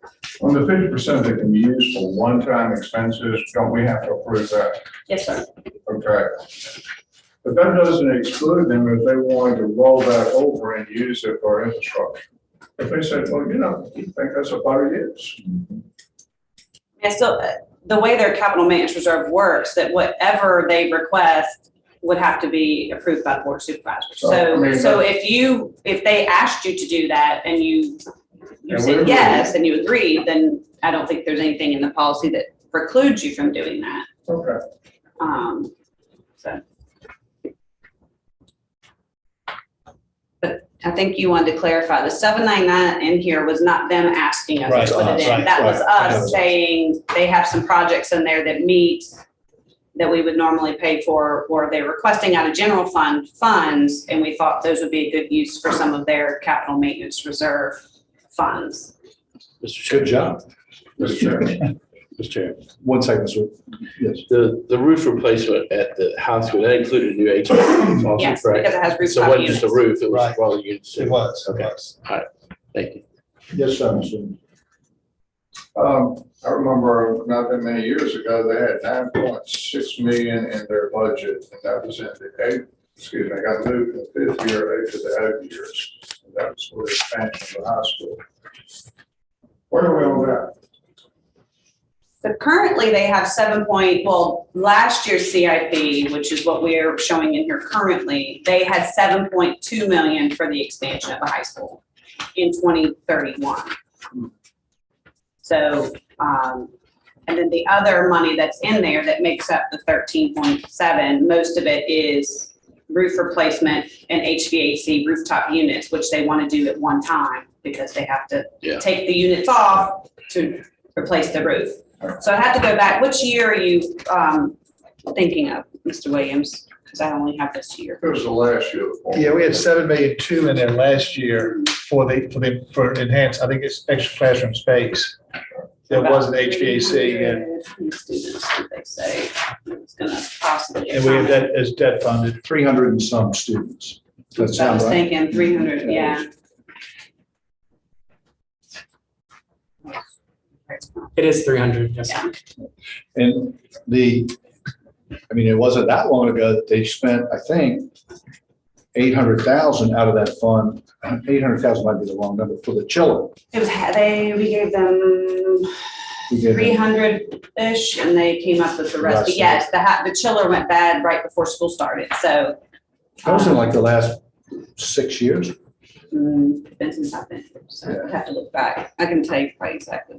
On the 50% that can be used for one-time expenses, don't we have to approve that? Yes, sir. Okay. But that doesn't exclude them if they wanted to roll that over and use it for infrastructure. If they said, well, you think that's about it is. And so the way their capital maintenance reserve works, that whatever they request would have to be approved by the board of supervisors. So if they asked you to do that and you said yes and you agreed, then I don't think there's anything in the policy that precludes you from doing that. Okay. But I think you wanted to clarify, the 799 in here was not them asking us Right, to put it in. right, That was right. us saying they have some projects in there that meet that we would normally pay for, or they're requesting out of general fund funds, and we thought those would be a good use for some of their capital maintenance reserve funds. good job. Mr. Chairman. Mr. Chair. One second, sir. Yes. The roof replacement at the high school, that included new HVAC, also Yes, correct? because it has So it rooftop wasn't just a units. roof, it was Right. for all the units. It was. Okay. Thank you. Yes, sir, Mr. Williams. I remember not that many years ago, they had 9.6 million in their budget, and that was in the I got moved from the 5th year to the 8th years. And that was for the expansion of the high school. Where are we on that? So currently they have last year's CIP, which is what we're showing in here currently, they had 7.2 million for the expansion of the high school in 2031. So, and then the other money that's in there that makes up the 13.7, most of it is roof replacement and HVAC rooftop units, which they want to do at one time because they have to take the units off to replace the roof. So I have to go back. Which year are you thinking of, Mr. Williams? Because I only have this year. It was the last year. Yeah, we had 7,200,000 in there last year for enhanced, I think it's extra classroom space. There wasn't HVAC and Students, what they say, it's gonna possibly. we have that as debt funded. 300 and some students. Does that I sound was right? thinking 300, yeah. It is 300, yes. Yeah. And it wasn't that long ago that they spent, I think, 800,000 out of that fund. 800,000 might be the wrong number for the chiller. It was, we gave them We gave them- 300-ish and they came up with the rest. But Right. yes, the chiller went bad right before school started, so. That was in like the last 6 years. Been since I've been here, so I have to look back. I can tell you quite exactly.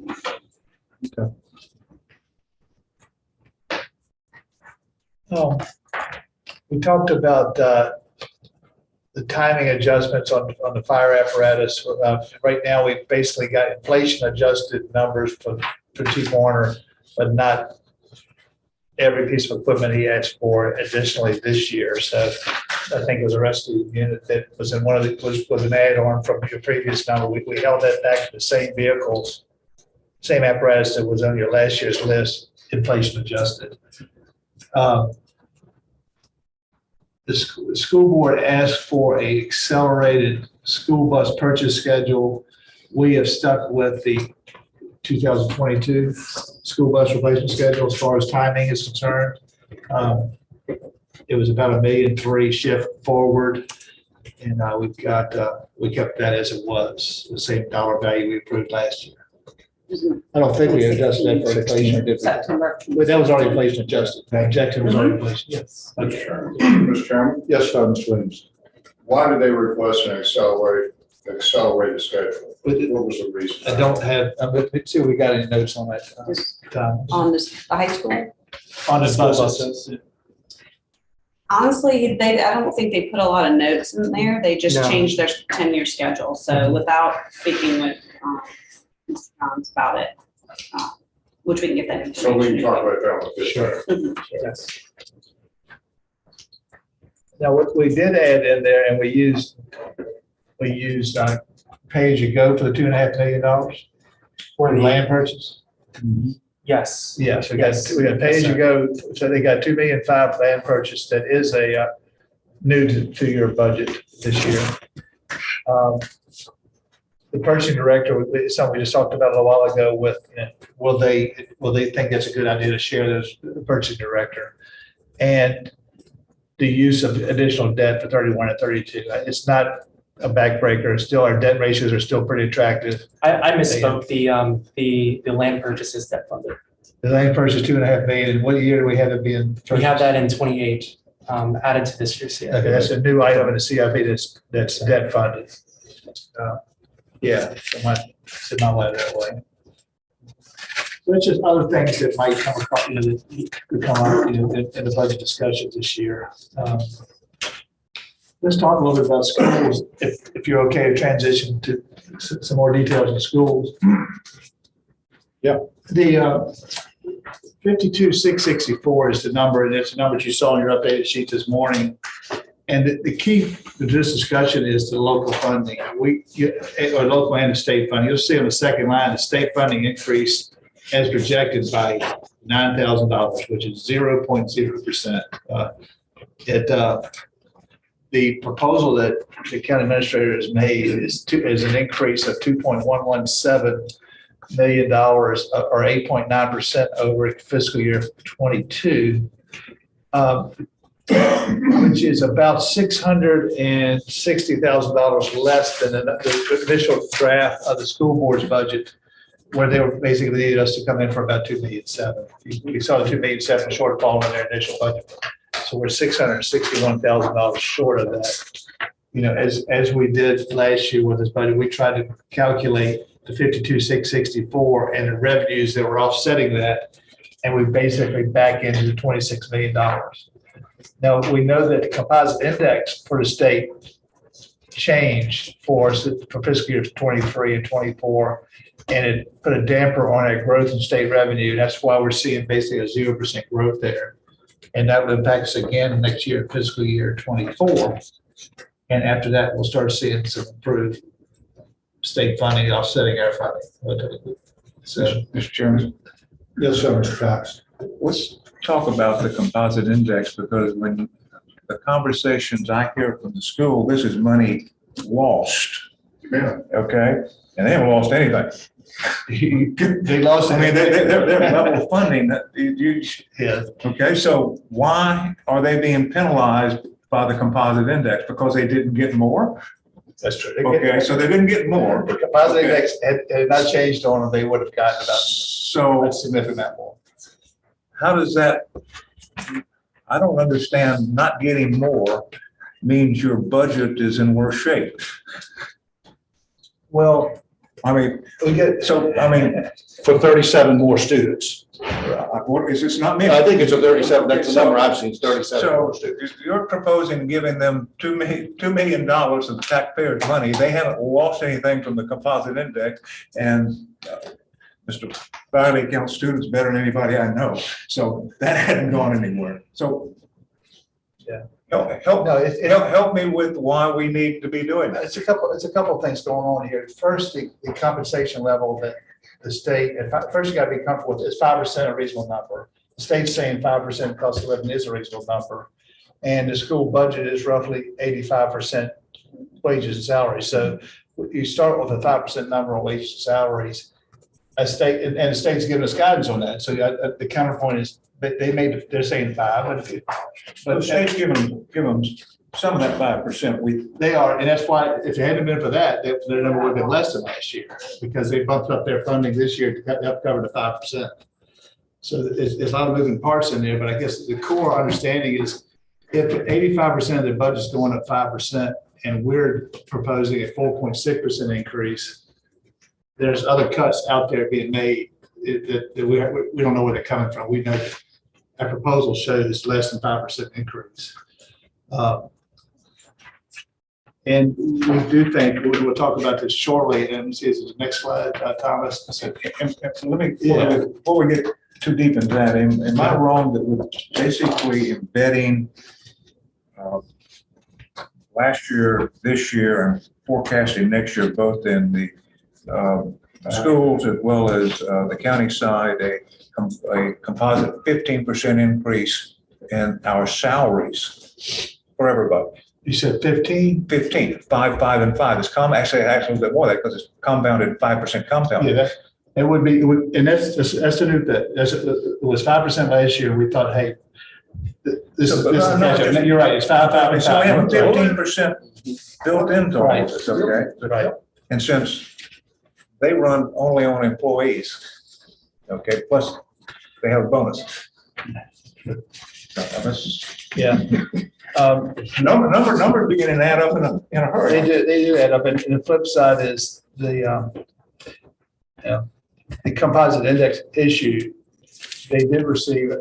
We talked about the timing adjustments on the fire apparatus. Right now, we've basically got inflation adjusted numbers for Chief Warner, but not every piece of equipment he asked for additionally this year. So I think it was the rest of the unit that was in one of the, was an add-on from your previous number. We held that back to the same vehicles, same apparatus that was on your last year's list, inflation adjusted. The school board asked for a accelerated school bus purchase schedule. We have stuck with the 2022 school bus replacement schedule as far as timing is concerned. It was about $1.3 million shift forward, and we kept that as it was, the same dollar value we approved last year. I don't think we adjusted that for inflation, did we? September. But that was already inflation adjusted. The objection was already inflation. Yes. Okay. Mr. Chairman, Yes, Mr. Williams. why did they request an accelerated schedule? What was the reason? I don't have, let's see if we got any notes on that. Tom. On this, the high school? On the School buses. Honestly, I don't think they put a lot of notes in there. They just No. changed their 10-year schedule. So without speaking with Mr. Johns about it, which we can get that So we can information. talk about that with this. Sure. Yes. Now, what we did add in there, and we used pay-as-you-go for the $2.5 million for the land purchase. Yes. Yes, we got pay-as-you-go, so they got $2.5 million land purchase that is a new to your budget this year. The purchasing director, something we just talked about a while ago with, will they think it's a good idea to share those, the purchasing director? And the use of additional debt for 31 and 32. It's not a backbreaker. Still, our debt ratios are still pretty attractive. I misspoke. The land purchase is debt funded. The land purchase $2.5 million. And what year do we have it being? We have that in 28, added to this year's CIP. Okay, that's a new item in the CIP that's debt funded. Yeah, so it might lie that way. So it's just other things that might come across, that could come up, in the budget discussion this year. Let's talk a little bit about schools, if you're okay to transition to some more details in schools. Yeah. The 52,664 is the number, and it's the number you saw on your updated sheet this morning. And the key to this discussion is the local funding. Or local and the state funding. You'll see on the second line, the state funding increased as projected by $9,000, which is 0.0%. The proposal that the county administrator has made is an increase of $2.117 million, or 8.9% over fiscal year 22. Which is about $660,000 less than the initial draft of the school board's budget, where they were basically needed us to come in for about $2.7 million. We saw the $2.7 million shortfall in their initial budget. So we're $661,000 short of that. As we did last year with this budget, we tried to calculate the 52,664 and the revenues that were offsetting that. And we basically back into the $26 million. Now, we know that the composite index for the state changed for fiscal years 23 and 24, and it put a damper on our growth in state revenue. That's why we're seeing basically a 0% growth there. And that will impact us again next year, fiscal year 24. And after that, we'll start seeing some improved state funding offsetting our funding. So, Mr. Chairman, Yes, sir, Mr. Cox. let's talk about the composite index, because when the conversations I hear from the school, this is money lost. Yeah. Okay? And they haven't lost anything. they lost. I mean, their level of funding that you, Yeah. okay, so why are they being penalized by the composite index because they didn't get more? That's true. Okay, so they didn't get more. The composite index had not changed on them, they would have gotten about So a significant amount more. how does that, I don't understand, not getting more means your budget is in worse shape. Well, I mean, we get, so, I mean, For 37 more students. what is, it's not me. I think it's a 37, that's the number I've seen, it's 37 So more students. you're proposing giving them $2 million of taxpayers' money. They haven't lost anything from the composite index. And Mr. Riley counts students better than anybody I know. So that hadn't gone anywhere. So yeah. Help me with why we need to be doing that. It's a couple of things going on here. First, the compensation level that the state, and first you got to be comfortable with, it's 5% a reasonable number. The state's saying 5% cost of living is a reasonable number. And the school budget is roughly 85% wages and salaries. So you start with a 5% number on wages and salaries. A state, and the state's giving us guidance on that. So the counterpoint is they're saying 5, But the state's give them some of that 5%. They are, and that's why if it hadn't been for that, their number would have been less than last year because they bumped up their funding this year to help cover the 5%. So there's a lot of moving parts in there, but I guess the core understanding is if 85% of their budget's going up 5% and we're proposing a 4.6% increase, there's other cuts out there being made that we don't know where they're coming from. We know that our proposal showed it's less than 5% increase. And we do think, we'll talk about this shortly, and see the next slide, Thomas. Let me, before we get too deep into that, am I wrong that we're basically embedding last year, this year, and forecasting next year, both in the schools as well as the county side, a composite 15% increase in our salaries for everybody? You said 15? 15, 5, 5, and 5. It's actually a little bit more than that because it's compounded 5% compounded. Yeah, it would be, and that's the new, it was 5% last year. We thought, hey, this is catch up. You're right, it's 5, 5, and 5. So we have 15% built into all of this, okay? Right. And since they run only on employees, okay, plus they have a bonus. Yeah. Numbers beginning to add up in a hurry. They do add up. And the flip side is the composite index issue. They did receive,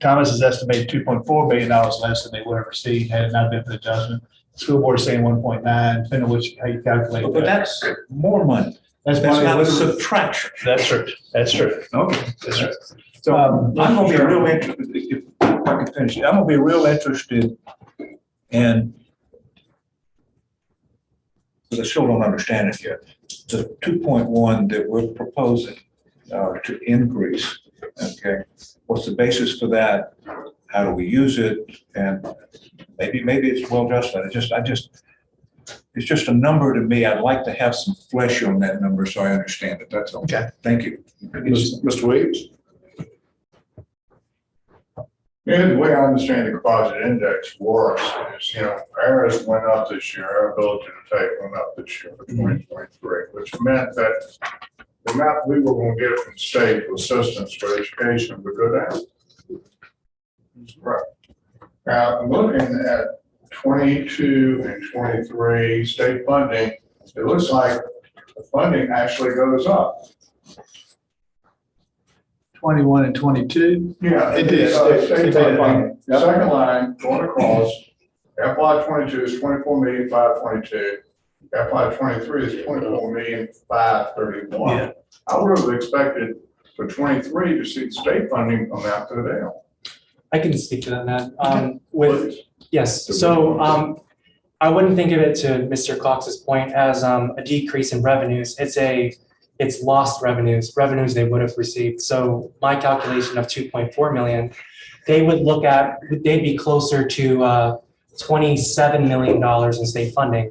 Thomas has estimated $2.4 billion less than they would have received had it not been for the adjustment. The school board is saying 1.9, depending on how you calculate. But that's more money. That's not a money. subtraction. That's true. That's true. Okay. That's right. So I'm gonna be real interested, if I can finish, I'm gonna be real interested in, because I still don't understand it yet, the 2.1 that we're proposing to increase, okay? What's the basis for that? How do we use it? And maybe it's well justified. It's just a number to me. I'd like to have some flesh on that number so I understand it. That's all. Okay. Thank you. Mr. Williams? And the way I understand the composite index works is, ours went up this year, our ability to take went up this year for 2023, which meant that the amount we were going to get from state for assistance for education would go down. Right. Now, I'm looking at 22 and 23 state funding. It looks like the funding actually goes up. 21 and 22. Yeah, It did. State funding. Second line going across. FY 22 is 24,522. FY 23 is 24,531. Yeah. I would have expected for 23 to see the state funding come out to the down. I can speak to that, Matt. Yes, so I wouldn't think of it, to Mr. Cox's point, as a decrease in revenues. It's lost revenues they would have received. So my calculation of 2.4 million, they'd be closer to $27 million in state funding.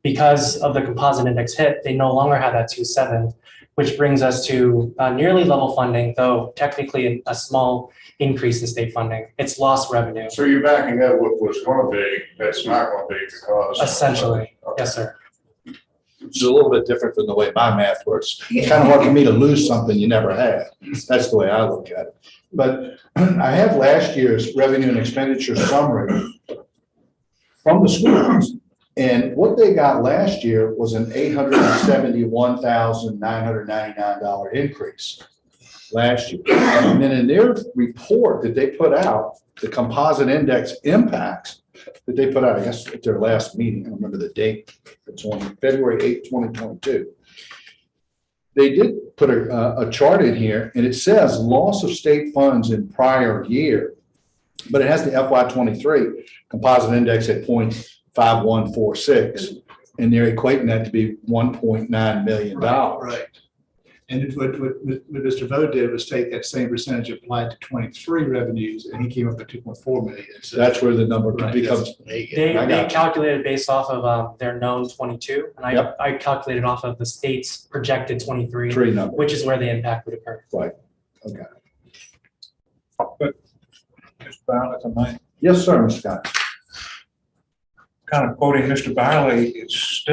Because of the composite index hit, they no longer have that 2.7. which brings us to nearly level funding, though technically a small increase in state funding. It's lost revenue, So you're backing up what was going to be, that's not going to be because. essentially. Okay. Yes, sir. It's a little bit different than the way my math works. It's kind of hard for me to lose something you never had. That's the way I look at it. But I have last year's revenue and expenditure summary from the schools. And what they got last year was an $871,999 increase last year. And then in their report that they put out, the composite index impacts that they put out, I guess at their last meeting, I don't remember the date, it's on February 8th, 2022. They did put a chart in here, and it says loss of state funds in prior year, but it has the FY23 composite index at 0.5146, and they're equating that to be $1.9 million. Right. And what Mr. Vo did was take that same percentage applied to 23 revenues, and he came up with 2.4 million. So that's where the number right, becomes. They calculated based off of their known 22, and I calculated off of the state's projected 23, number, which is where the impact would occur. Right. Okay. But, Mr. Byerly, if I might, Yes, sir, Mr. Scott. kind of quoting Mr. Byerly, it's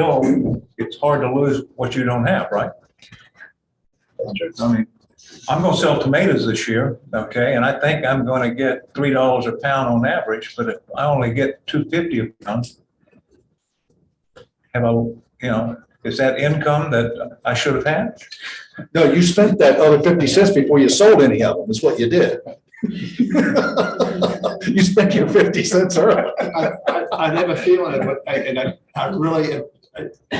hard to lose what you don't have, right? I mean, I'm gonna sell tomatoes this year, okay, and I think I'm gonna get $3 a pound on average, but if I only get $2.50 a pound, is that income that I should have had? No, you spent that other 50 cents before you sold any of them, is what you did. You spent your 50 cents early. I have a feeling, I really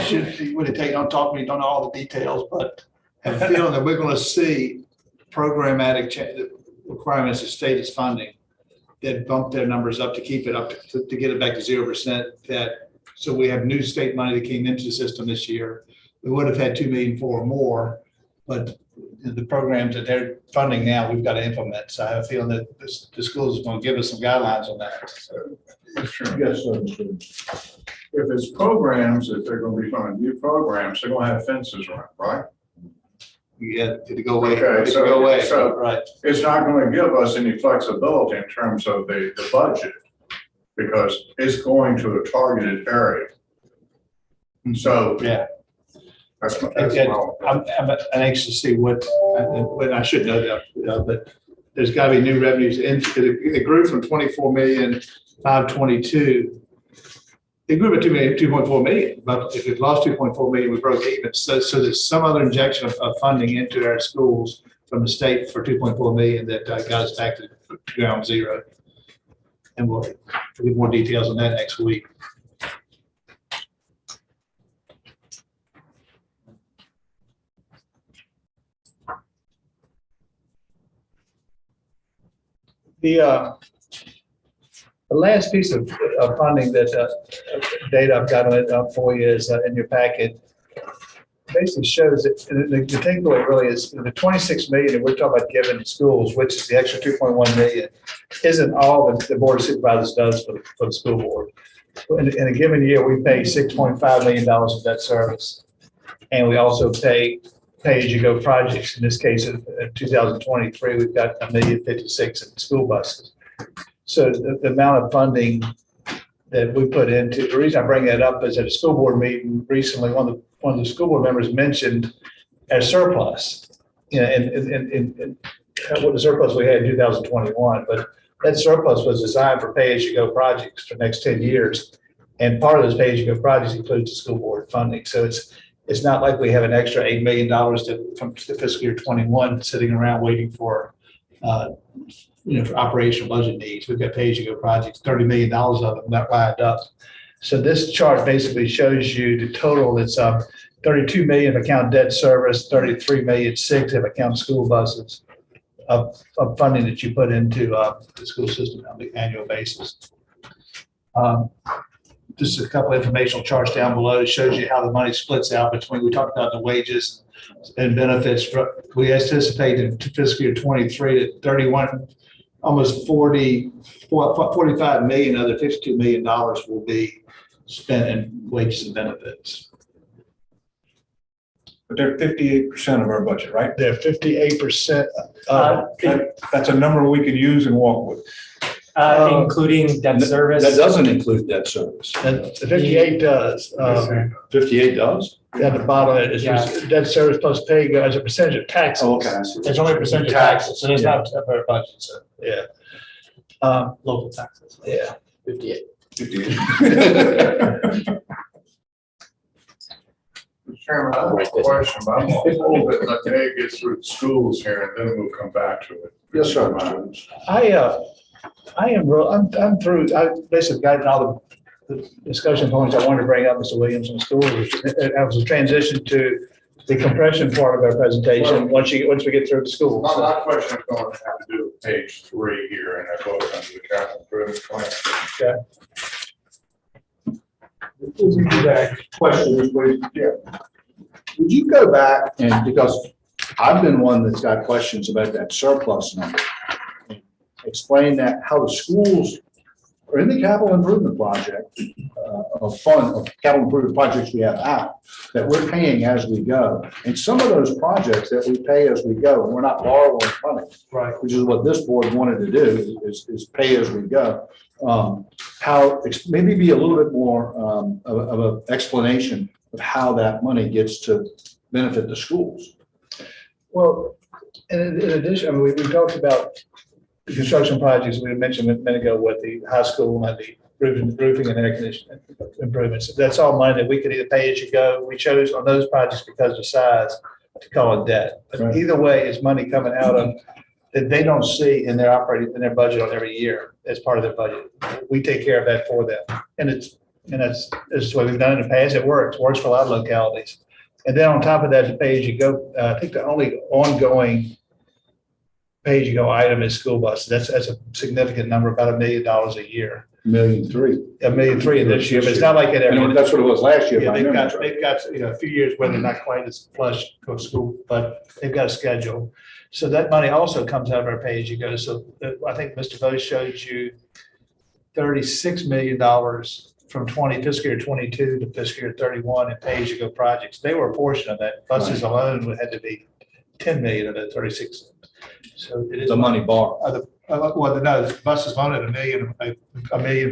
should, you would have taken, don't talk to me, don't know all the details, but I have a feeling that we're going to see programmatic requirements of state is funding that bump their numbers up to keep it up, to get it back to 0%. So we have new state money that came into the system this year. We would have had 2 million for more, but the programs that they're funding now, we've got to implement. So I have a feeling that the schools are going to give us some guidelines on that. Sure. Yes, sir. If it's programs, if they're going to be funding new programs, they're going to have fences around, right? Yeah, to go away. Okay, to go away. so Right. It's not going to give us any flexibility in terms of the budget because it's going to a targeted area. So yeah, that's I'm anxious to see what I should know that, but there's got to be new revenues. It grew from 24,522. It grew to 2.4 million, but if it lost 2.4 million, we broke even. So there's some other injection of funding into our schools from the state for 2.4 million that got us back to ground zero. And we'll get more details on that next week. The last piece of funding that data I've got on it for you is in your packet. Basically shows that the takeaway really is the 26 million that we're talking about giving to schools, which is the extra 2.1 million, isn't all that the Board of Supervisors does for the school board. In a given year, we pay $6.5 million of debt service, and we also pay pay-as-you-go projects. In this case, in 2023, we've got $1,056,000 in school buses. So the amount of funding that we put into, the reason I bring that up is at a school board meeting recently, one of the school board members mentioned a surplus, and what the surplus we had in 2021, but that surplus was designed for pay-as-you-go projects for the next 10 years. And part of those pay-as-you-go projects includes the school board funding. So it's not like we have an extra $8 million from the fiscal year 21 sitting around waiting for, for operational budget needs. We've got pay-as-you-go projects, $30 million of them that lined up. So this chart basically shows you the total that's up 32 million if account debt service, 33,000,006 if account school buses of funding that you put into the school system on the annual basis. Just a couple of informational charts down below. It shows you how the money splits out between, we talked about the wages and benefits. We anticipate in fiscal year 23 that almost 45 million of the $52 million will be spent in wages and benefits. But they're 58% of our budget, right? They're 58%. That's a number we can use and walk with. Including debt service. That doesn't include debt service. The 58 does. 58 does? At the bottom, it's debt service plus pay go as a percentage of taxes. Oh, okay, I see. It's only a percentage of taxes, so it's not a separate budget, so, yeah. Local taxes. Yeah. 58. 58. Chairman, I have a question, but I'm hopeful that the day gets through the schools here and then we'll come back to it. Yes, sir. I'm through, I basically gotten all the discussion points I wanted to bring up, Mr. Williams, on schools. I was a transition to the compression part of our presentation, once we get through the schools. My question is going to have to do with page 3 here in our book under the capital improvement plan. Okay. Question, please. Yeah. Would you go back and, because I've been one that's got questions about that surplus number, explain that, how the schools are in the capital improvement project, of capital improvement projects we have out, that we're paying as we go. And some of those projects that we pay as we go, and we're not borrowing money, Right. which is what this board wanted to do, is pay as we go. Maybe be a little bit more of an explanation of how that money gets to benefit the schools. Well, in addition, I mean, we talked about the construction projects, we mentioned a minute ago, what the high school and the roofing and air conditioning improvements. That's all money that we could either pay as you go. We chose on those projects because of the size to call it debt. But Right. either way, it's money coming out of that they don't see in their budget on every year as part of their budget. We take care of that for them. And that's the way we've done it in the past. It works for a lot of localities. And then on top of that, the pay as you go, I think the only ongoing pay as you go item is school buses. That's a significant number, about $1 million a year. $1.3 million. $1.3 million this year, but it's not like it And every. that's what it was last year. Yeah, if I remember they've got, a few years where they're not quite as flush go to school, but they've got a schedule. So that money also comes out of our pay as you go. So I think Mr. Bose showed you $36 million from fiscal year 22 to fiscal year 31 in pay as you go projects. They were a portion of that. Buses alone would have to be 10 million of that 36. So it is The money borrowed. well, no, the buses loaned a million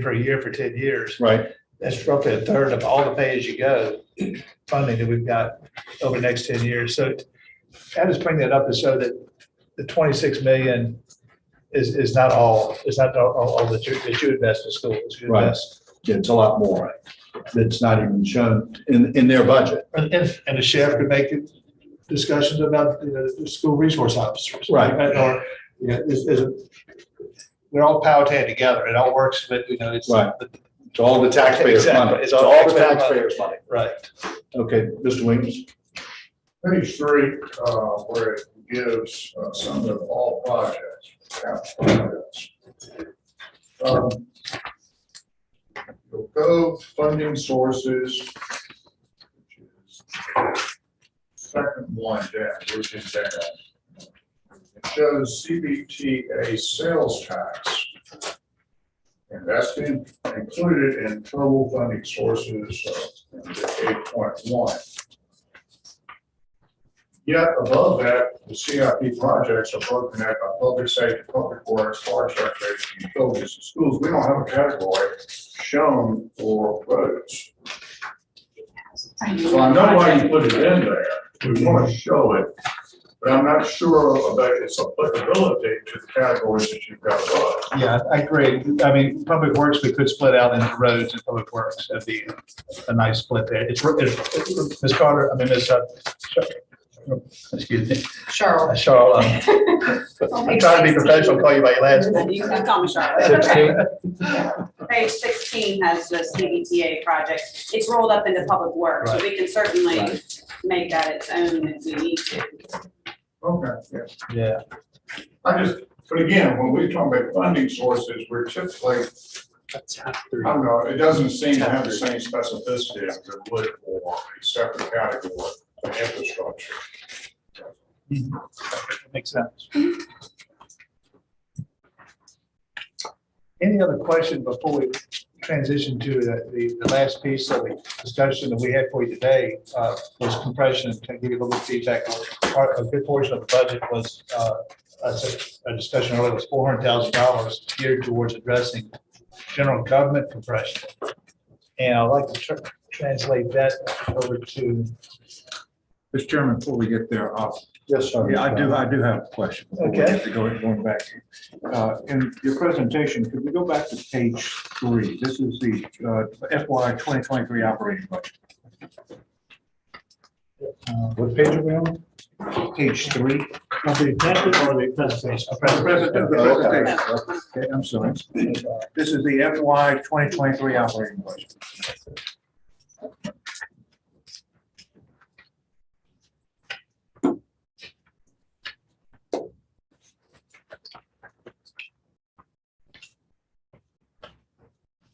per year for 10 years. Right. That's roughly a third of all the pay as you go funding that we've got over the next 10 years. So I just bring that up to show that the 26 million is not all that you invest in schools. You Right. invest. Yeah, it's a lot more. That's not even shown in their budget. And the sheriff could make discussions about the school resource officers. Right. Or, we're all Powhatan together. It all works, but it's. Right. It's all the taxpayers' Exactly. money. It's It's all all the taxpayer taxpayers' money. Right. Okay, Mr. Williams. Page 3, where it gives some of all projects, capital projects. You'll go funding sources, which is second one down, which is down. It shows CBTA sales tax. And that's included in total funding sources of 8.1. Yet above that, the CIP projects are broken out by public safety, public works, fire recreation, utilities, and schools. We don't have a category shown for roads. So I know why you put it in there. We want to show it, but I'm not sure about its applicability to the categories that you've got above. Yeah, I agree. I mean, public works, we could split out into roads and public works. That'd be a nice split there. It's Ms. Carter, excuse me. Charlotte. Charlotte. I'm trying to be professional, call you by your last name. You can call me Charlotte. Page 16 has the CBTA project. It's rolled up into public works, so we can certainly make that its own if we need to. Okay, Yeah. But again, when we talk about funding sources, we're typically, I don't know, it doesn't seem to have the same specificity as it would for a separate category for infrastructure. Makes sense. Any other question before we transition to the last piece of the discussion that we had for you today, was compression. And to give you a little feedback, a good portion of the budget was, a discussion earlier was $400,000 geared towards addressing general government compression. And I'd like to translate that over to. Mr. Chairman, before we get there, Yes, sir. yeah, I do have a question. before we Okay. get to going back. In your presentation, could we go back to page 3? This is the FY 2023 operating budget. What page are we on? Page 3. The presentation. Presentation. Okay, I'm sorry. This is the FY 2023 operating budget.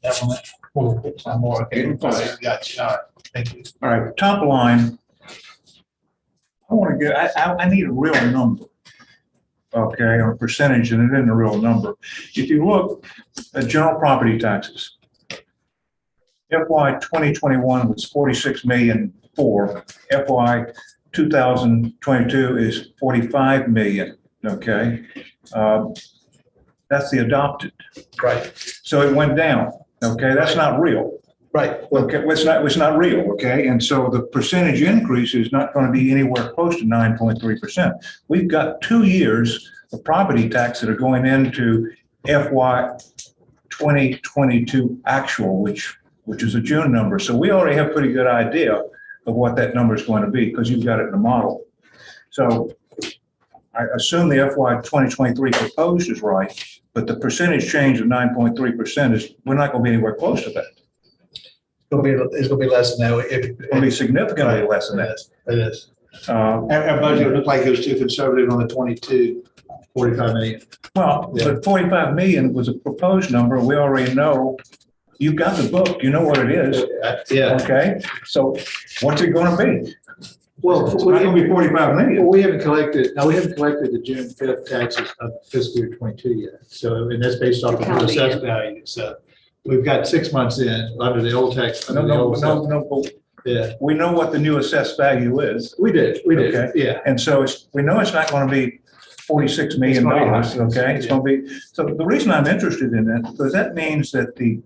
That one. One more. Okay. Gotcha. All right. Thank you. All right, top line. I want to get, I need a real number. Okay, or a percentage, and it isn't a real number. If you look at general property taxes, FY 2021 was 46,000,004. FY 2022 is 45 million. Okay, that's the adopted. Right. So it went down. Okay, that's not real. Right. Okay, it's not real, okay? And so the percentage increase is not going to be anywhere close to 9.3%. We've got 2 years of property tax that are going into FY 2022 actual, which is a June number. So we already have a pretty good idea of what that number is going to be because you've got it in the model. So I assume the FY 2023 proposed is right, but the percentage change of 9.3% is, we're not going to be anywhere close to that. It's gonna be less than that. It'll be significantly less than that. It is. Our budget looked like it was too conservative on the 22, 45 million. Well, Yeah. but 45 million was a proposed number. We already know, you've got the book, you know what it is. Yeah. Okay, so what's it gonna be? Well, It's not gonna be 45 million. we haven't collected the June 5th taxes of fiscal year 22 yet. So, and that's based off of the assessed value. So we've got 6 months in under the old tax. No, but Yeah, we know what the new assessed value is. we did. Okay. Yeah. And so we know it's not gonna be $46 million, okay? It's gonna be, so the reason I'm interested in that, because that means that the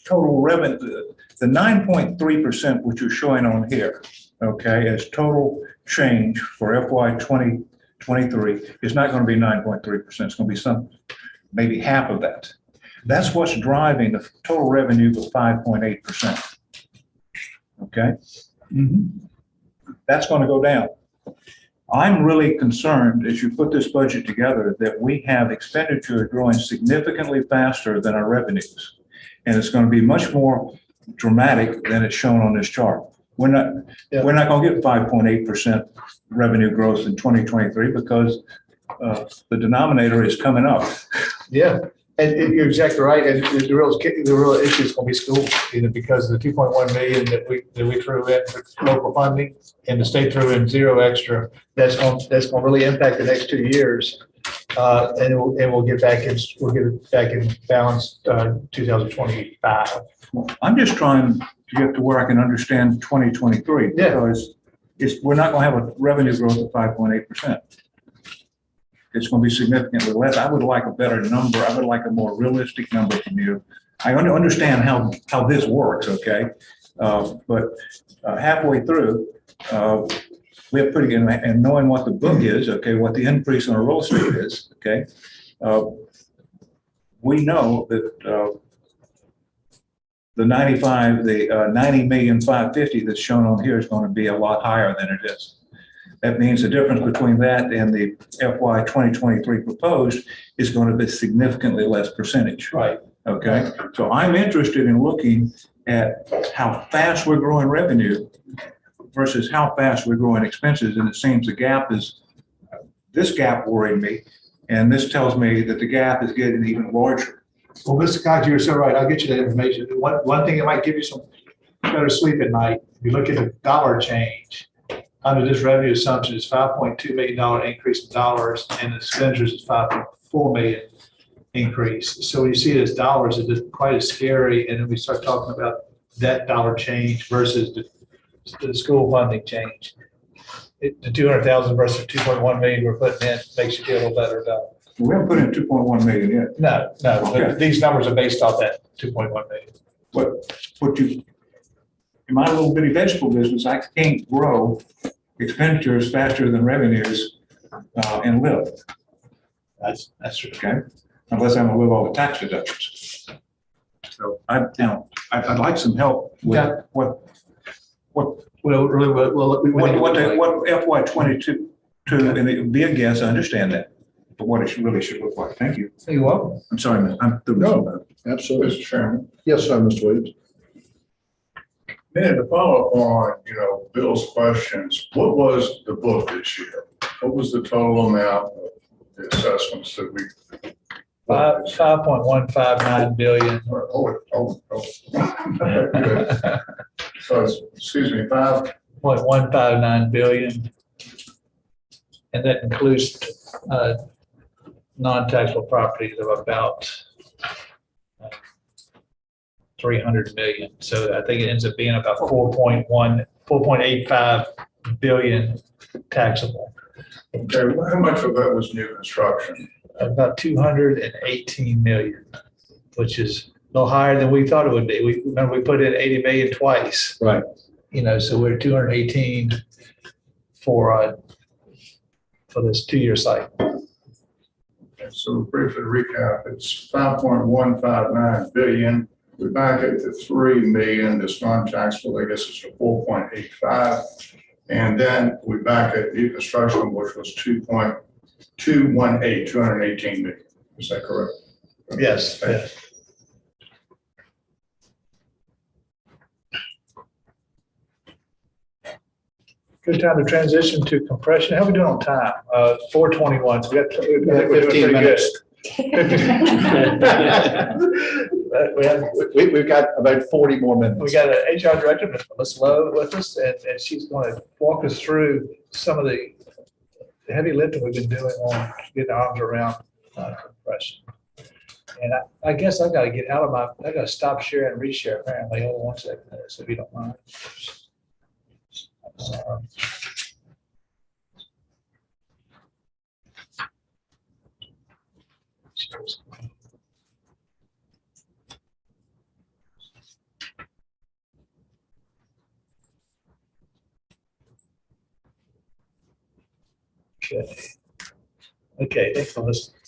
total revenue, the 9.3%, which you're showing on here, okay, as total change for FY 2023 is not gonna be 9.3%. It's gonna be maybe half of that. That's what's driving the total revenue of 5.8%. Okay? That's going to go down. I'm really concerned as you put this budget together that we have expenditure growing significantly faster than our revenues. And it's going to be much more dramatic than it's shown on this chart. We're not going to get 5.8% revenue growth in 2023 because the denominator is coming up. Yeah. And you're exactly right. And the real issue is going to be school, because of the 2.1 million that we threw in for local funding and the state threw in zero extra. That's going to really impact the next 2 years. And we'll get back in balance 2025. I'm just trying to get to where I can understand 2023 because we're not going to have a revenue growth of 5.8%. It's going to be significantly less. I would like a better number. I would like a more realistic number from you. I understand how this works, okay? But halfway through, we have pretty good, and knowing what the book is, okay, what the increase in our real estate is, okay? We know that the 90,550,000 that's shown on here is going to be a lot higher than it is. That means the difference between that and the FY 2023 proposed is going to be significantly less percentage. Right. Okay. So I'm interested in looking at how fast we're growing revenue versus how fast we're growing expenses. And it seems this gap worried me. And this tells me that the gap is getting even larger. Well, Mr. Cox, you're so right. I'll get you that information. One thing that might give you some better sleep at night, if you look at the dollar change, under this revenue assumption is $5.2 million increase in dollars and the expenditures is $5.4 million increase. So when you see it as dollars, it's just quite as scary. And then we start talking about that dollar change versus the school funding change. The 200,000 versus 2.1 million we're putting in makes you feel a little better about it. We haven't put in 2.1 million yet. No, Okay. but these numbers are based off that 2.1 million. What you, in my little bitty vegetable business, I can't grow expenditures faster than revenues and live, That's true. okay? Unless I'm gonna live off the tax deductions. So I'd like some help with what FY 22, and it would be a guess, I understand that, but what it really should look like. Thank you. You're welcome. I'm sorry, I'm through. No. Absolutely. Mr. Chairman, Yes, sir, Mr. Williams. man, to follow up on, Bill's questions, what was the book this year? What was the total amount of the assessments that we? 5.159 billion. Oh. Good. So, excuse me, 0.159 billion. And that includes non-taxable properties of about 300 million. So I think it ends up being about 4.85 billion taxable. okay, how much of that was new construction? About 218 million, which is a little higher than we thought it would be. We remember we put in 80 million twice. Right. So we're 218 for this 2-year cycle. Okay, so briefly recap, it's 5.159 billion. We back it to 3 million, this non-taxable, I guess it's a 4.85. And then we back at new construction, which was 218 million. Is that correct? Yes. Yes. Good time to transition to compression. How are we doing on time? 4:21. So we got 15 minutes. We've got about 40 more minutes. We got an HR director, Ms. Melissa Lowe, with us, and she's going to walk us through some of the heavy lifting we've been doing on getting our arms around compression. And I guess I got to get out of I got to stop sharing and reshare apparently. Hold on 1 second, so if you don't mind. Okay, thanks for listening.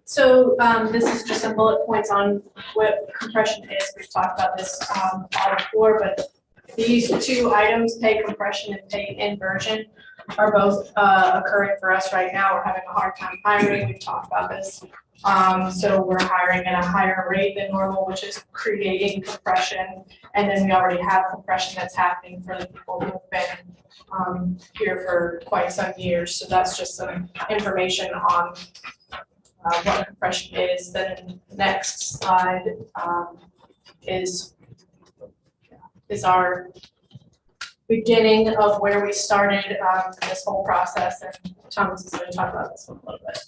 So this is just some bullet points on what compression is. We've talked about this all before, but these two items, pay compression and pay inversion, are both occurring for us right now. We're having a hard time hiring. We've talked about this. So we're hiring at a higher rate than normal, which is creating compression. And then we already have compression that's happening for the people who have been here for quite some years. So that's just some information on what compression is. Then the next slide is our beginning of where we started this whole process, and Thomas is going to talk about this one a little bit.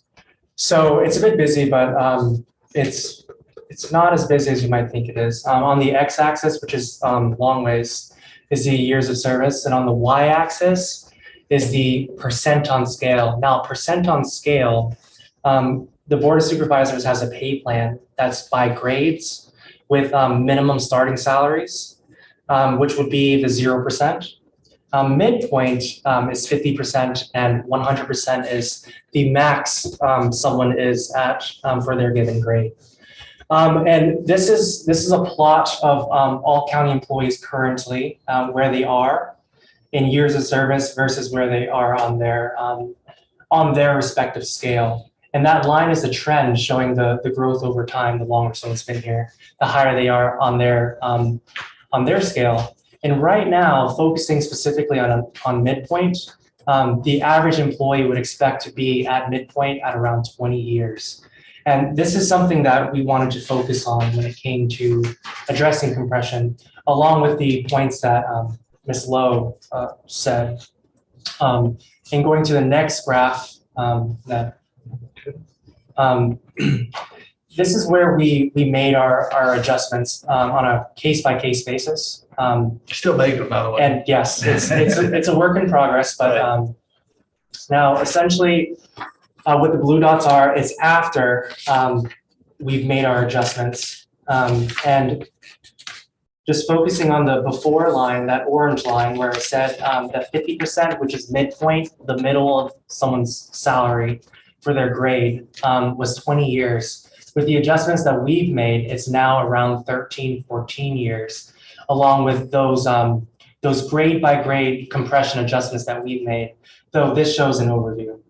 So it's a bit busy, but it's not as busy as you might think it is. On the x-axis, which is long ways, is the years of service, and on the y-axis is the percent on scale. Now, percent on scale, the Board of Supervisors has a pay plan that's by grades with minimum starting salaries, which would be the 0%. Midpoint is 50% and 100% is the max someone is at for their given grade. And this is a plot of all county employees currently, where they are in years of service versus where they are on their respective scale. And that line is a trend showing the growth over time. The longer someone's been here, the higher they are on their scale. And right now, focusing specifically on midpoint, the average employee would expect to be at midpoint at around 20 years. And this is something that we wanted to focus on when it came to addressing compression, along with the points that Ms. Lowe said. And going to the next graph, this is where we made our adjustments on a case-by-case basis. Still make them, by the way. And yes, it's a work in progress, but now essentially what the blue dots are, it's after we've made our adjustments. And just focusing on the before line, that orange line where it said that 50%, which is midpoint, the middle of someone's salary for their grade, was 20 years. With the adjustments that we've made, it's now around 13, 14 years, along with those grade by grade compression adjustments that we've made. So this shows an overview.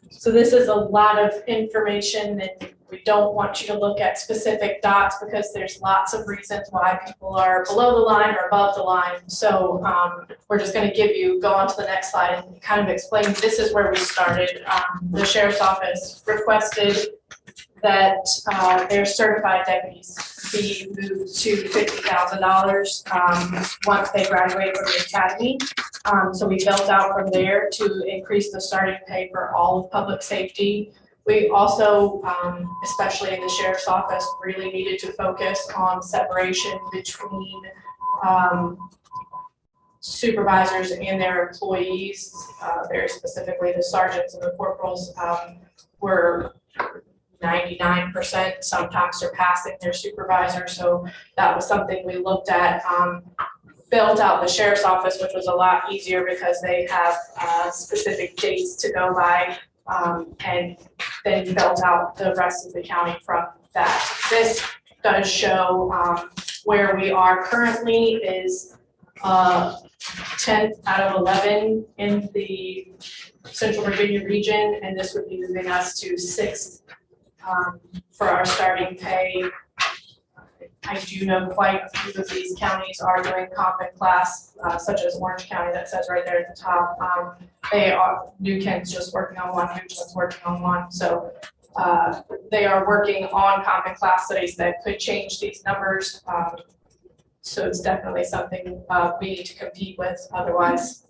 So this is a lot of information, and we don't want you to look at specific dots because there's lots of reasons why people are below the line or above the line. So we're just going to go on to the next slide and kind of explain, this is where we started. The sheriff's office requested that their certified deputies be moved to $50,000 once they graduate from the academy. So we built out from there to increase the starting pay for all of public safety. We also, especially in the sheriff's office, really needed to focus on separation between supervisors and their employees. Very specifically, the sergeants and the corporals were 99%, sometimes surpassing their supervisor. So that was something we looked at. Built out the sheriff's office, which was a lot easier because they have specific dates to go by, and then built out the rest of the county from that. This does show where we are currently is 10 out of 11 in the Central Virginia region, and this would be moving us to 6th for our starting pay. I do know quite a few of these counties are doing comp and class, such as Orange County, that says right there at the top. New Kent's just working on one, Houston's working on one. So they are working on comp and class studies that could change these numbers. So it's definitely something we need to compete with. Otherwise,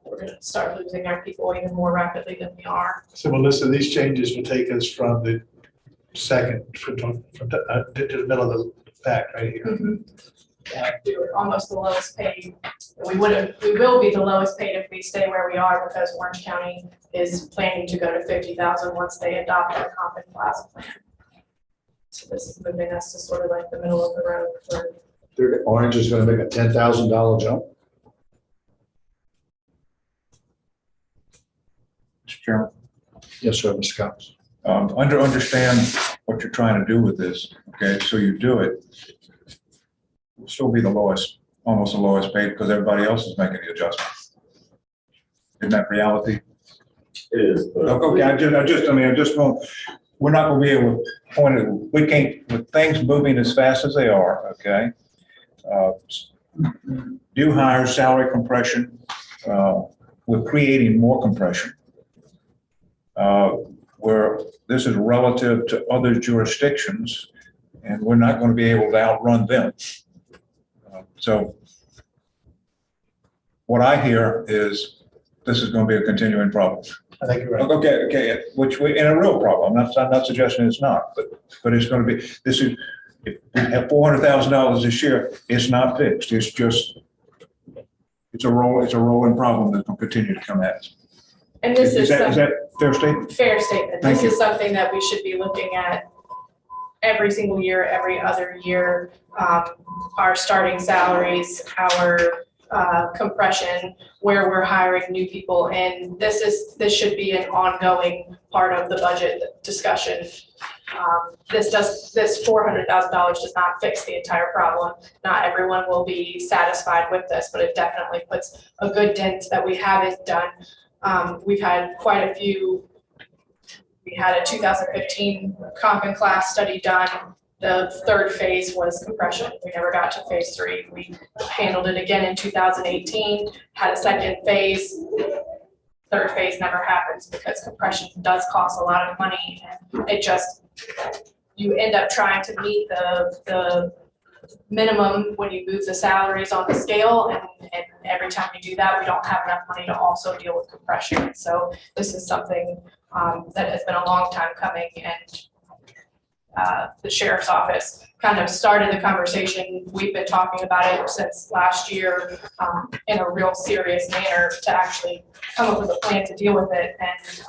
we're going to start losing our people even more rapidly than we are. So Melissa, these changes will take us from the second to the middle of the pack right here. Mm-hmm. Yeah, we were almost the lowest paid. We will be the lowest paid if we stay where we are, because Orange County is planning to go to 50,000 once they adopt their comp and class plan. So this is moving us to sort of like the middle of the road for. Orange is going to make a $10,000 jump. Mr. Chairman. Yes, sir, Mr. Cox. Understand what you're trying to do with this, okay? So you do it, we'll still be the lowest, almost the lowest paid, because everybody else is making the adjustment. Isn't that reality? It is. Okay, I just won't, we're not gonna be able to point it, we can't, with things moving as fast as they are, okay? New hire salary compression, we're creating more compression. Where this is relative to other jurisdictions, and we're not going to be able to outrun them. So what I hear is this is going to be a continuing problem. I think you're right. Okay, and a real problem. I'm not suggesting it's not, but it's going to be, this is, if we have $400,000 this year, it's not fixed. It's just, it's a rolling problem that's going to continue to come at us. And this is that fair statement? Fair statement. Thank This you. is something that we should be looking at every single year, every other year. Our starting salaries, our compression, where we're hiring new people, and this should be an ongoing part of the budget discussion. This $400,000 does not fix the entire problem. Not everyone will be satisfied with this, but it definitely puts a good dent that we haven't done. We've had quite a few. We had a 2015 comp and class study done. The third phase was compression. We never got to phase 3. We handled it again in 2018, had a second phase. Third phase never happens because compression does cost a lot of money, and it just, you end up trying to meet the minimum when you move the salaries on the scale, and every time you do that, we don't have enough money to also deal with compression. So this is something that has been a long time coming, and the sheriff's office kind of started the conversation. We've been talking about it since last year in a real serious manner to actually come up with a plan to deal with it. And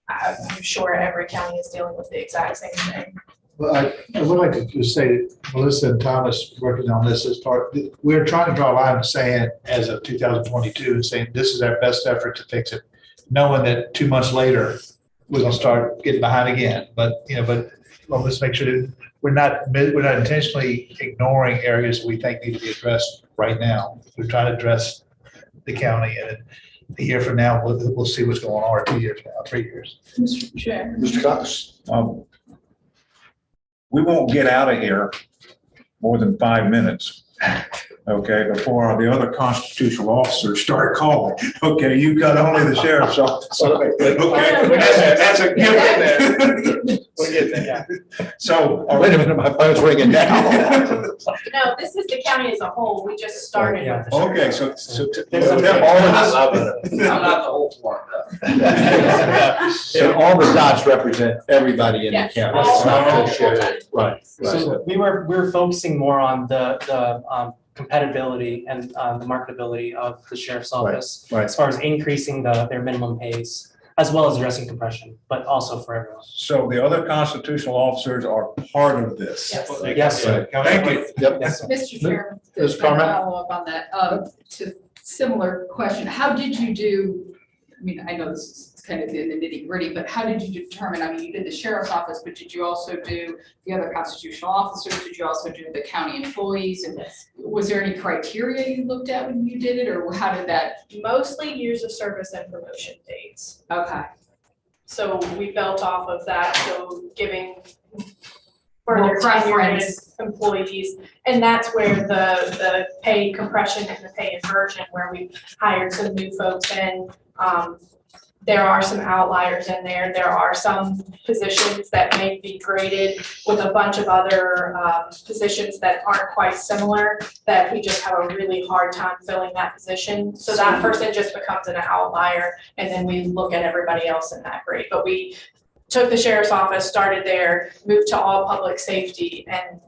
I'm sure every county is dealing with the exact same thing. Well, I would like to just say that Melissa and Thomas working on this as part, we're trying to draw a line saying as of 2022 and saying this is our best effort to fix it, knowing that 2 months later, we're gonna start getting behind again. But, well, let's make sure that we're not intentionally ignoring areas we think need to be addressed right now. We're trying to address the county, and a year from now, we'll see what's going on, or 2 years from now, 3 years. Mr. Chair. Mr. Cox? We won't get out of here more than 5 minutes, okay, before the other constitutional officers start calling. Okay, you've got only the sheriff's office. Okay, that's a given. We'll get there, yeah. So, Wait a minute, my phone's ringing now. No, this is the county as a whole. We just started with the sheriff. okay, so. I'm not the whole floor, So all the dots represent everybody in the Yes, county. all- It's not all just sheriff. full-time. Right. So we were focusing more on the compatibility and the marketability of the sheriff's office. right. As far as increasing their minimum pays, as well as addressing compression, but also for everyone. So the other constitutional officers are part of this. Yes. Yes, sir. Thank you. Yes, sir. Mr. Chairman, Ms. to Carmen? follow up on that, to similar question, how did you do, I mean, I know this is kind of in the nitty gritty, but how did you determine, I mean, you did the sheriff's office, but did you also do the other constitutional officers? Did you also do the county employees? And was there any criteria you looked at when you did it, or how did that? Mostly years of service and promotion dates. Okay. So we built off of that, so giving More further tenured preference. employees. And that's where the pay compression and the pay inversion, where we hired some new folks in. There are some outliers in there. There are some positions that may be graded with a bunch of other positions that aren't quite similar, that we just have a really hard time filling that position. So that person just becomes an outlier, and then we look at everybody else in that grade. But we took the sheriff's office, started there, moved to all public safety, and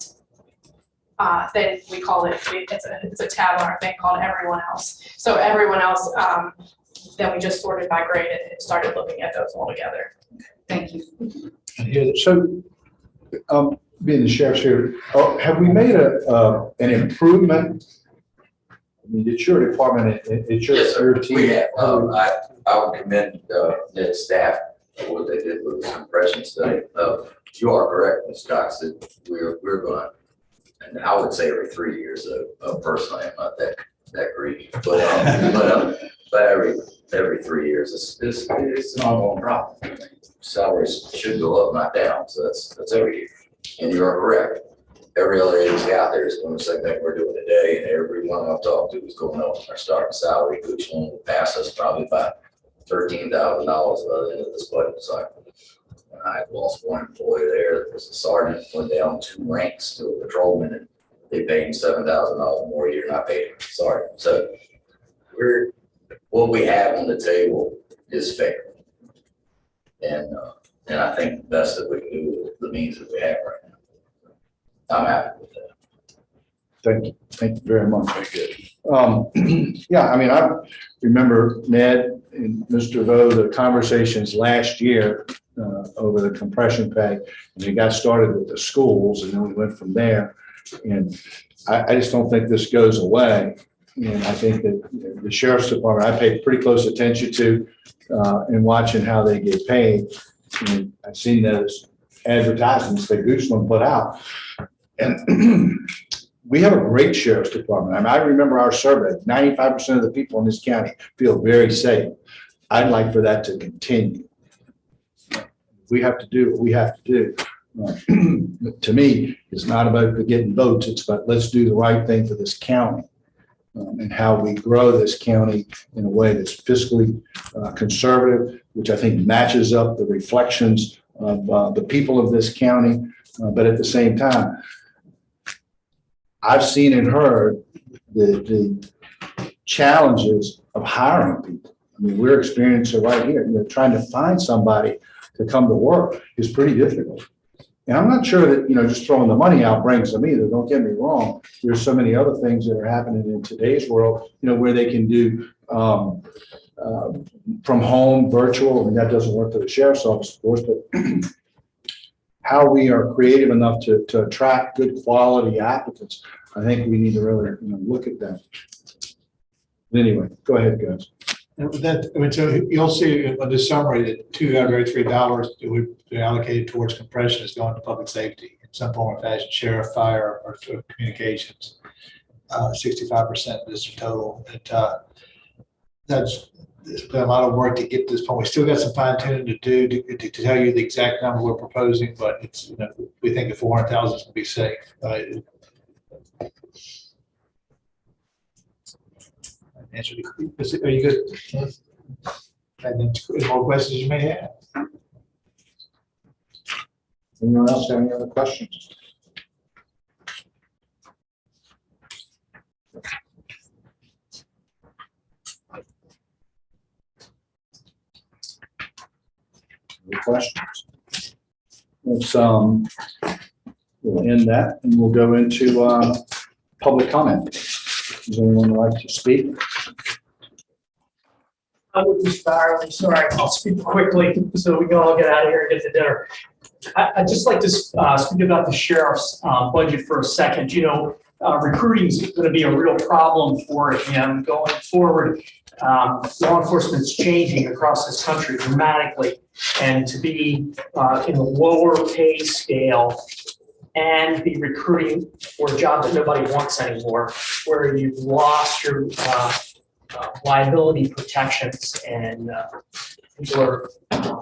then we call it, it's a tab on our thing called everyone else. So everyone else, then we just sorted by grade and started looking at those all together. Thank you. So, being the sheriff's here, have we made an improvement? I mean, it's your department, it's Yes, sir. your team. We have, I would commend Ned's staff for what they did with the compression study. You are correct, Ms. Cox, that we're going, and I would say every 3 years, personally, I'm not that greedy, but every 3 years, it's an ongoing problem. I mean, salaries should go up, not down, so that's every year. And you are correct. Every other agency out there is doing the same thing we're doing today, and every one I've talked to is going up. Our starting salary, which will pass us probably by $13,000 by the end of this budget cycle. I lost one employee there. There was a sergeant, went down 2 ranks to a patrolman, and they paid him $7,000 more a year, not paid him. Sorry. So what we have on the table is fair. And I think the best that we can do with the means that we have right now. I'm happy with that. Thank you very much. Yeah, I mean, I remember Ned and Mr. Vo, the conversations last year over the compression pay. And we got started with the schools, and then we went from there. And I just don't think this goes away. And I think that the sheriff's department, I pay pretty close attention to in watching how they get paid. And I've seen those advertisements that Goochland put out. And we have a great sheriff's department. I mean, I remember our survey, 95% of the people in this county feel very safe. I'd like for that to continue. We have to do what we have to do. To me, it's not about getting votes. It's about let's do the right thing for this county and how we grow this county in a way that's fiscally conservative, which I think matches up the reflections of the people of this county. But at the same time, I've seen and heard the challenges of hiring people. I mean, we're experiencing it right here. Trying to find somebody to come to work is pretty difficult. And I'm not sure that, just throwing the money out brings them either. Don't get me wrong. There's so many other things that are happening in today's world, where they can do from home, virtual. I mean, that doesn't work for the sheriff's office, of course, but how we are creative enough to attract good quality applicants, I think we need to really, look at that. Anyway, go ahead, guys. And with that, so you'll see in the summary that $233 that we've allocated towards compression is going to public safety in some form or fashion, sheriff, fire, or communications. 65% is the total. That's been a lot of work to get to this point. We still got some fine tuning to do to tell you the exact number we're proposing, but it's, we think the 400,000 is going to be safe. Answer the, are you good? And then any more questions you may have. Anyone else have any other questions? Any questions? Let's we'll end that and we'll go into public comment. Does anyone like to speak? I would be sorry. I'll speak quickly so we can all get out of here and get to dinner. I'd just like to speak about the sheriff's budget for a second. Recruiting is going to be a real problem for him going forward. Law enforcement's changing across this country dramatically, and to be in the lower pay scale and be recruiting for a job that nobody wants anymore, where you've lost your liability protections and people are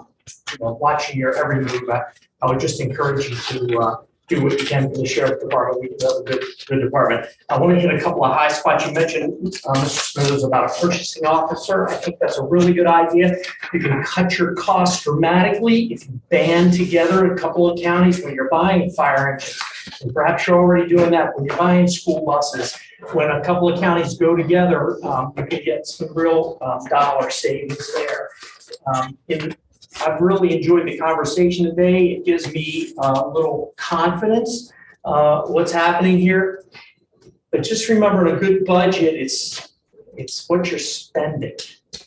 watching your every move. I would just encourage you to do what you can for the sheriff department. We do have a good department. I want to hit a couple of high spots. You mentioned, Mr. Smith, about a purchasing officer. I think that's a really good idea. You can cut your costs dramatically if you band together a couple of counties when you're buying fire engines. And perhaps you're already doing that when you're buying school buses. When a couple of counties go together, you can get some real dollar savings there. I've really enjoyed the conversation today. It gives me a little confidence what's happening here. But just remember, in a good budget, it's what you're spending.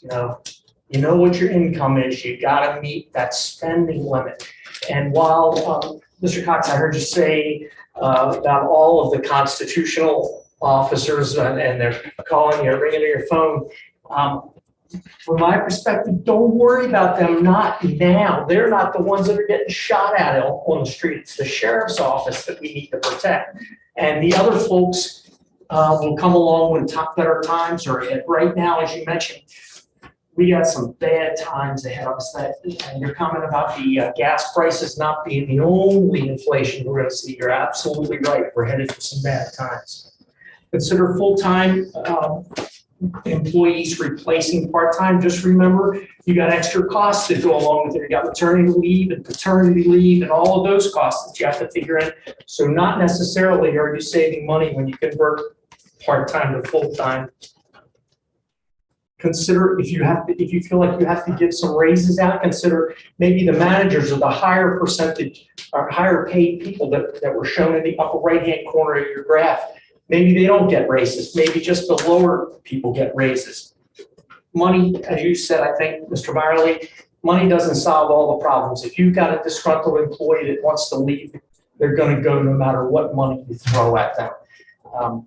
You know what your income is. You got to meet that spending limit. And while Mr. Cox, I heard you say about all of the constitutional officers and they're calling you, ringing to your phone. From my perspective, don't worry about them. Not now. They're not the ones that are getting shot at on the street. It's the sheriff's office that we need to protect. And the other folks will come along when better times are ahead. Right now, as you mentioned, we got some bad times ahead of us. And your comment about the gas prices not being the only inflation we're going to see, you're absolutely right. We're headed for some bad times. Consider full-time employees replacing part-time. Just remember, you got extra costs that go along with it. You got maternity leave and paternity leave and all of those costs that you have to figure in. So not necessarily are you saving money when you convert part-time to full-time. Consider if you feel like you have to give some raises out, consider maybe the managers or the higher percentage or higher paid people that were shown in the upper right-hand corner of your graph. Maybe they don't get raises. Maybe just the lower people get raises. Money, as you said, I think, Mr. Byerly, money doesn't solve all the problems. If you've got a disgruntled employee that wants to leave, they're going to go no matter what money you throw at them.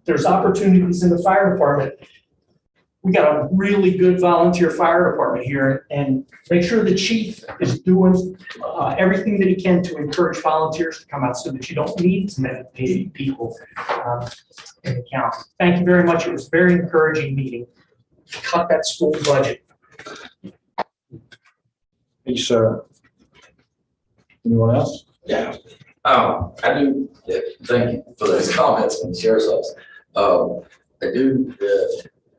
There's opportunities in the fire department. We got a really good volunteer fire department here, and make sure the chief is doing everything that he can to encourage volunteers to come out so that you don't need as many paid people in the county. Thank you very much. It was a very encouraging meeting. Cut that school budget. Hey, sir. Anyone else? Yeah. I do thank you for those comments from the sheriff's office. I didn't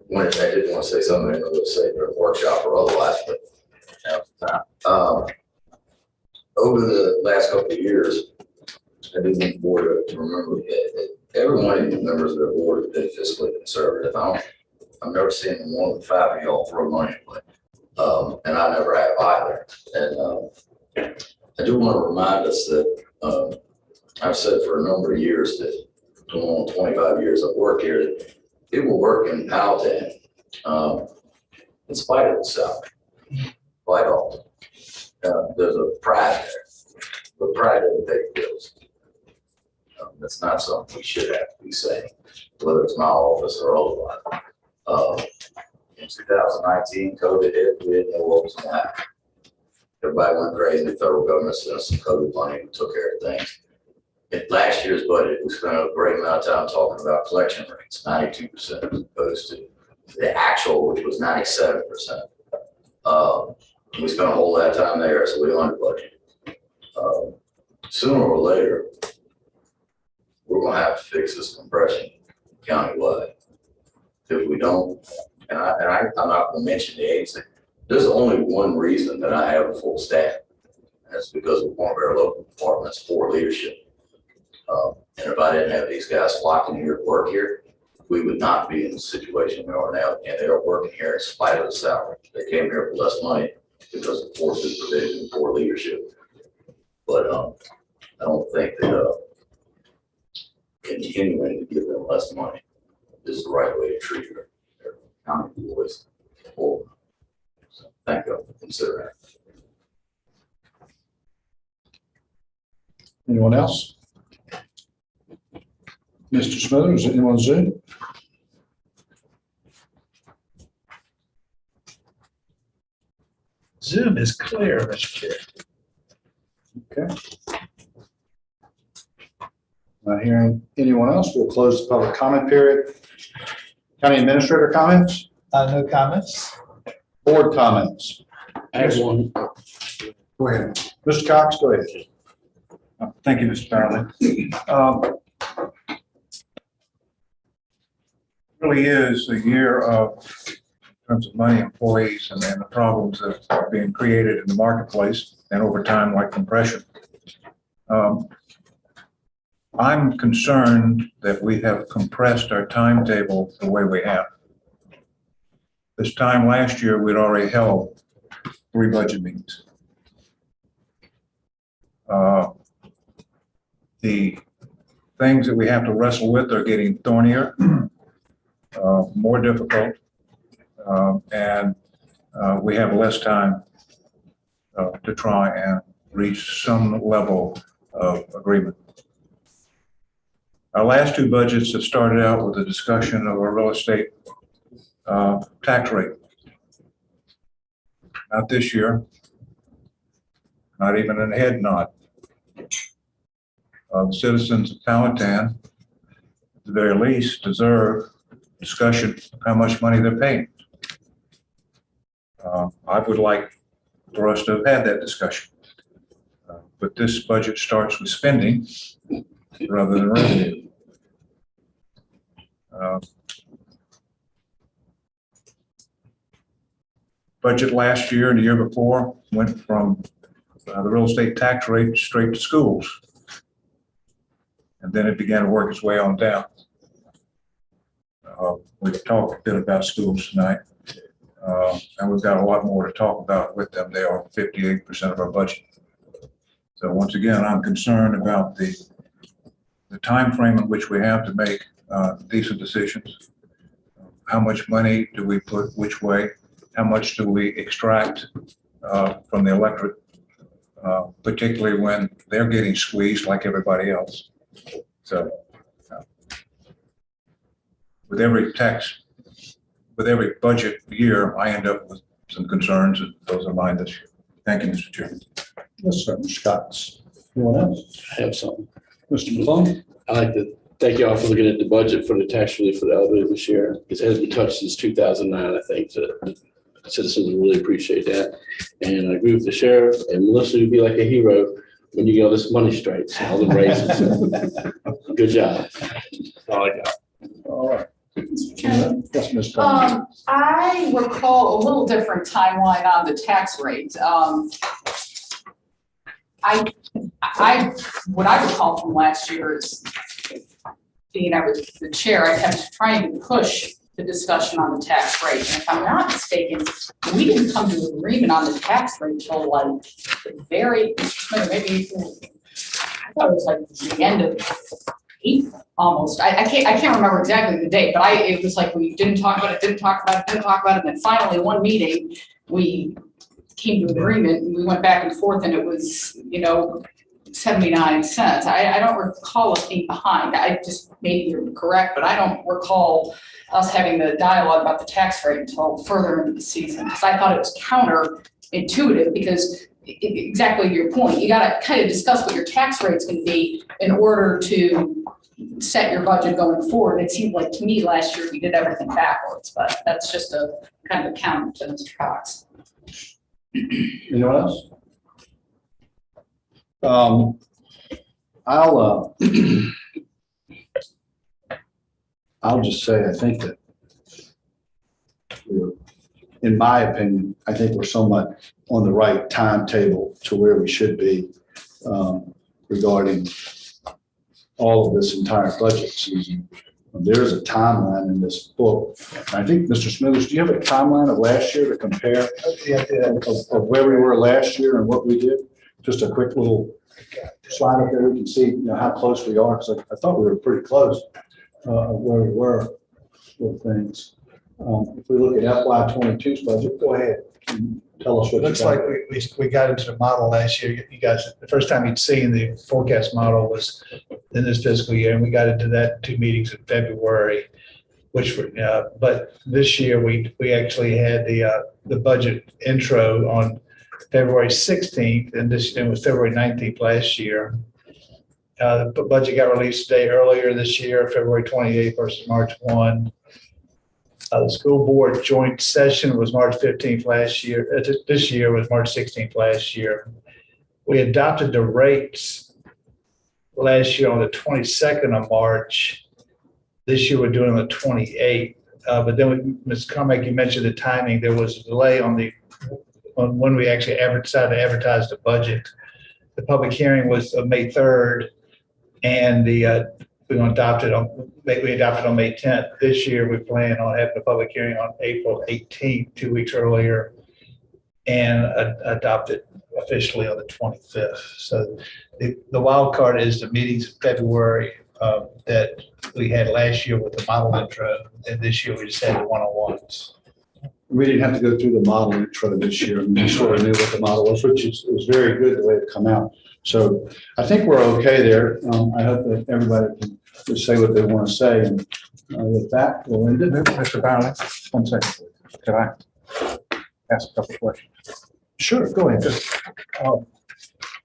want to say something I was say during a workshop or otherwise, but over the last couple of years, I do want the board to remember that every one of the members of the board has been fiscally conservative. I've never seen one of the five of y'all throw money away. And I never have either. And I do want to remind us that I've said for a number of years that 25 years of work here, that people work in Powhatan in spite of itself, quite often. There's a pride there. The pride doesn't pay bills. That's not something we should have to be saying, whether it's my office or otherwise. In 2019, COVID hit, we didn't know what was going to happen. Everybody went crazy. The federal government sent us some COVID money and took care of things. In last year's budget, we spent a great amount of time talking about collection rates, 92% as opposed to the actual, which was 97%. We spent a whole lot of time there, so we under budgeted. Sooner or later, we're going to have to fix this compression countywide. If we don't, and I'm not going to mention the agency, there's only one reason that I have a full staff. That's because of one of our local departments, poor leadership. And if I didn't have these guys flocking here to work here, we would not be in the situation we are now. And they are working here in spite of the salary. They came here for less money because of poor supervision, poor leadership. But I don't think that continuing to give them less money is the right way to treat their county employees. So thank you for considering it. Anyone else? Mr. Smithers, anyone Zoom? Zoom is clear, Mr. Chair. Okay. Not hearing anyone else, we'll close the public comment period. County administrator comments? No comments. Board comments? I have one. Go ahead. Mr. Cox, go ahead. Thank you, Mr. Farley. Really is a year of, in terms of money, employees, and the problems that are being created in the marketplace and over time, like compression. I'm concerned that we have compressed our timetable the way we have. This time last year, we'd already held 3 budget meetings. The things that we have to wrestle with are getting thornier, more difficult, and we have less time to try and reach some level of agreement. Our last 2 budgets have started out with a discussion of a real estate tax rate. Not this year, not even a head nod. The citizens of Powhatan, at the very least, deserve discussion of how much money they're paying. I would like for us to have had that discussion. But this budget starts with spending rather than revenue. Budget last year and the year before went from the real estate tax rate straight to schools. And then it began to work its way on down. We've talked a bit about schools tonight, and we've got a lot more to talk about with them. They are 58% of our budget. So once again, I'm concerned about the time frame in which we have to make decent decisions. How much money do we put which way? How much do we extract from the electorate, particularly when they're getting squeezed like everybody else? So with every budget year, I end up with some concerns, and those are mine this year. Thank you, Mr. Chairman. Yes, sir. Mr. Cox. Anyone else? I have something. Mr. McClung? I'd like to thank you all for looking at the budget for the tax relief for the elderly this year. It hasn't been touched since 2009, I think. So citizens really appreciate that. And I agree with the sheriff, and Melissa would be like a hero when you get all this money straight, so all the raises. Good job. That's all I got. All right. Chairman? Yes, Ms. Dunn. I recall a little different timeline on the tax rate. What I recall from last year is being I was the chair, I kept trying to push the discussion on the tax rate. And if I'm not mistaken, we didn't come to an agreement on the tax rate till like the very, maybe, I thought it was like the end of April, almost. I can't remember exactly the date, but it was like we didn't talk about it, didn't talk about it, and then finally one meeting, we came to agreement, and we went back and forth, and it was, 79 cents. I don't recall us being behind. I just, maybe you're correct, but I don't recall us having the dialogue about the tax rate until further into the season, because I thought it was counterintuitive, because exactly your point, you gotta kind of discuss what your tax rate's gonna be in order to set your budget going forward. It seemed like to me last year we did everything backwards, but that's just a kind of a counter to Mr. Cox. Anyone else? I'll just say, I think that in my opinion, I think we're somewhat on the right timetable to where we should be regarding all of this entire budget season. There's a timeline in this book. I think, Mr. Smithers, do you have a timeline of last year to compare of where we were last year and what we did? Just a quick little slide up there. We can see how close we are, because I thought we were pretty close where we were with things. If we look at FY22's budget, go ahead and tell us what. Looks like we got into the model last year. You guys, the first time you'd seen the forecast model was in this fiscal year, and we got into that 2 meetings in February, which were, but this year we actually had the budget intro on February 16th, and it was February 19th last year. The budget got released a day earlier this year, February 28th versus March 1. The school board joint session was March 15th last year. This year was March 16th last year. We adopted the rates last year on the 22nd of March. This year we're doing on the 28th. But then, Ms. Carmack, you mentioned the timing. There was a delay on when we actually decided to advertise the budget. The public hearing was May 3rd, and we adopted on May 10th. This year, we plan on having a public hearing on April 18th, 2 weeks earlier, and adopted officially on the 25th. So the wild card is the meetings in February that we had last year with the model intro, and this year we just had the one-on-ones. We didn't have to go through the model intro this year. We sort of knew what the model was, which was very good the way it come out. So I think we're okay there. I hope that everybody can just say what they want to say. And with that, we'll end it. Mr. Bowley, 1 second. Could I ask a couple of questions? Sure, go ahead.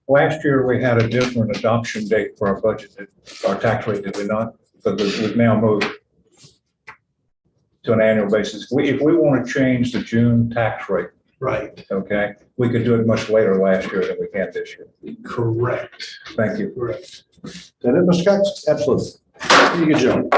Last year, we had a different adoption date for our budget, our tax rate, did we not? Because we've now moved to an annual basis. If we want to change the June tax rate, Right. okay, we could do it much later last year than we can this year. Correct. Thank you. Correct. Is that it, Mr. Cox? Absolutely. You good job.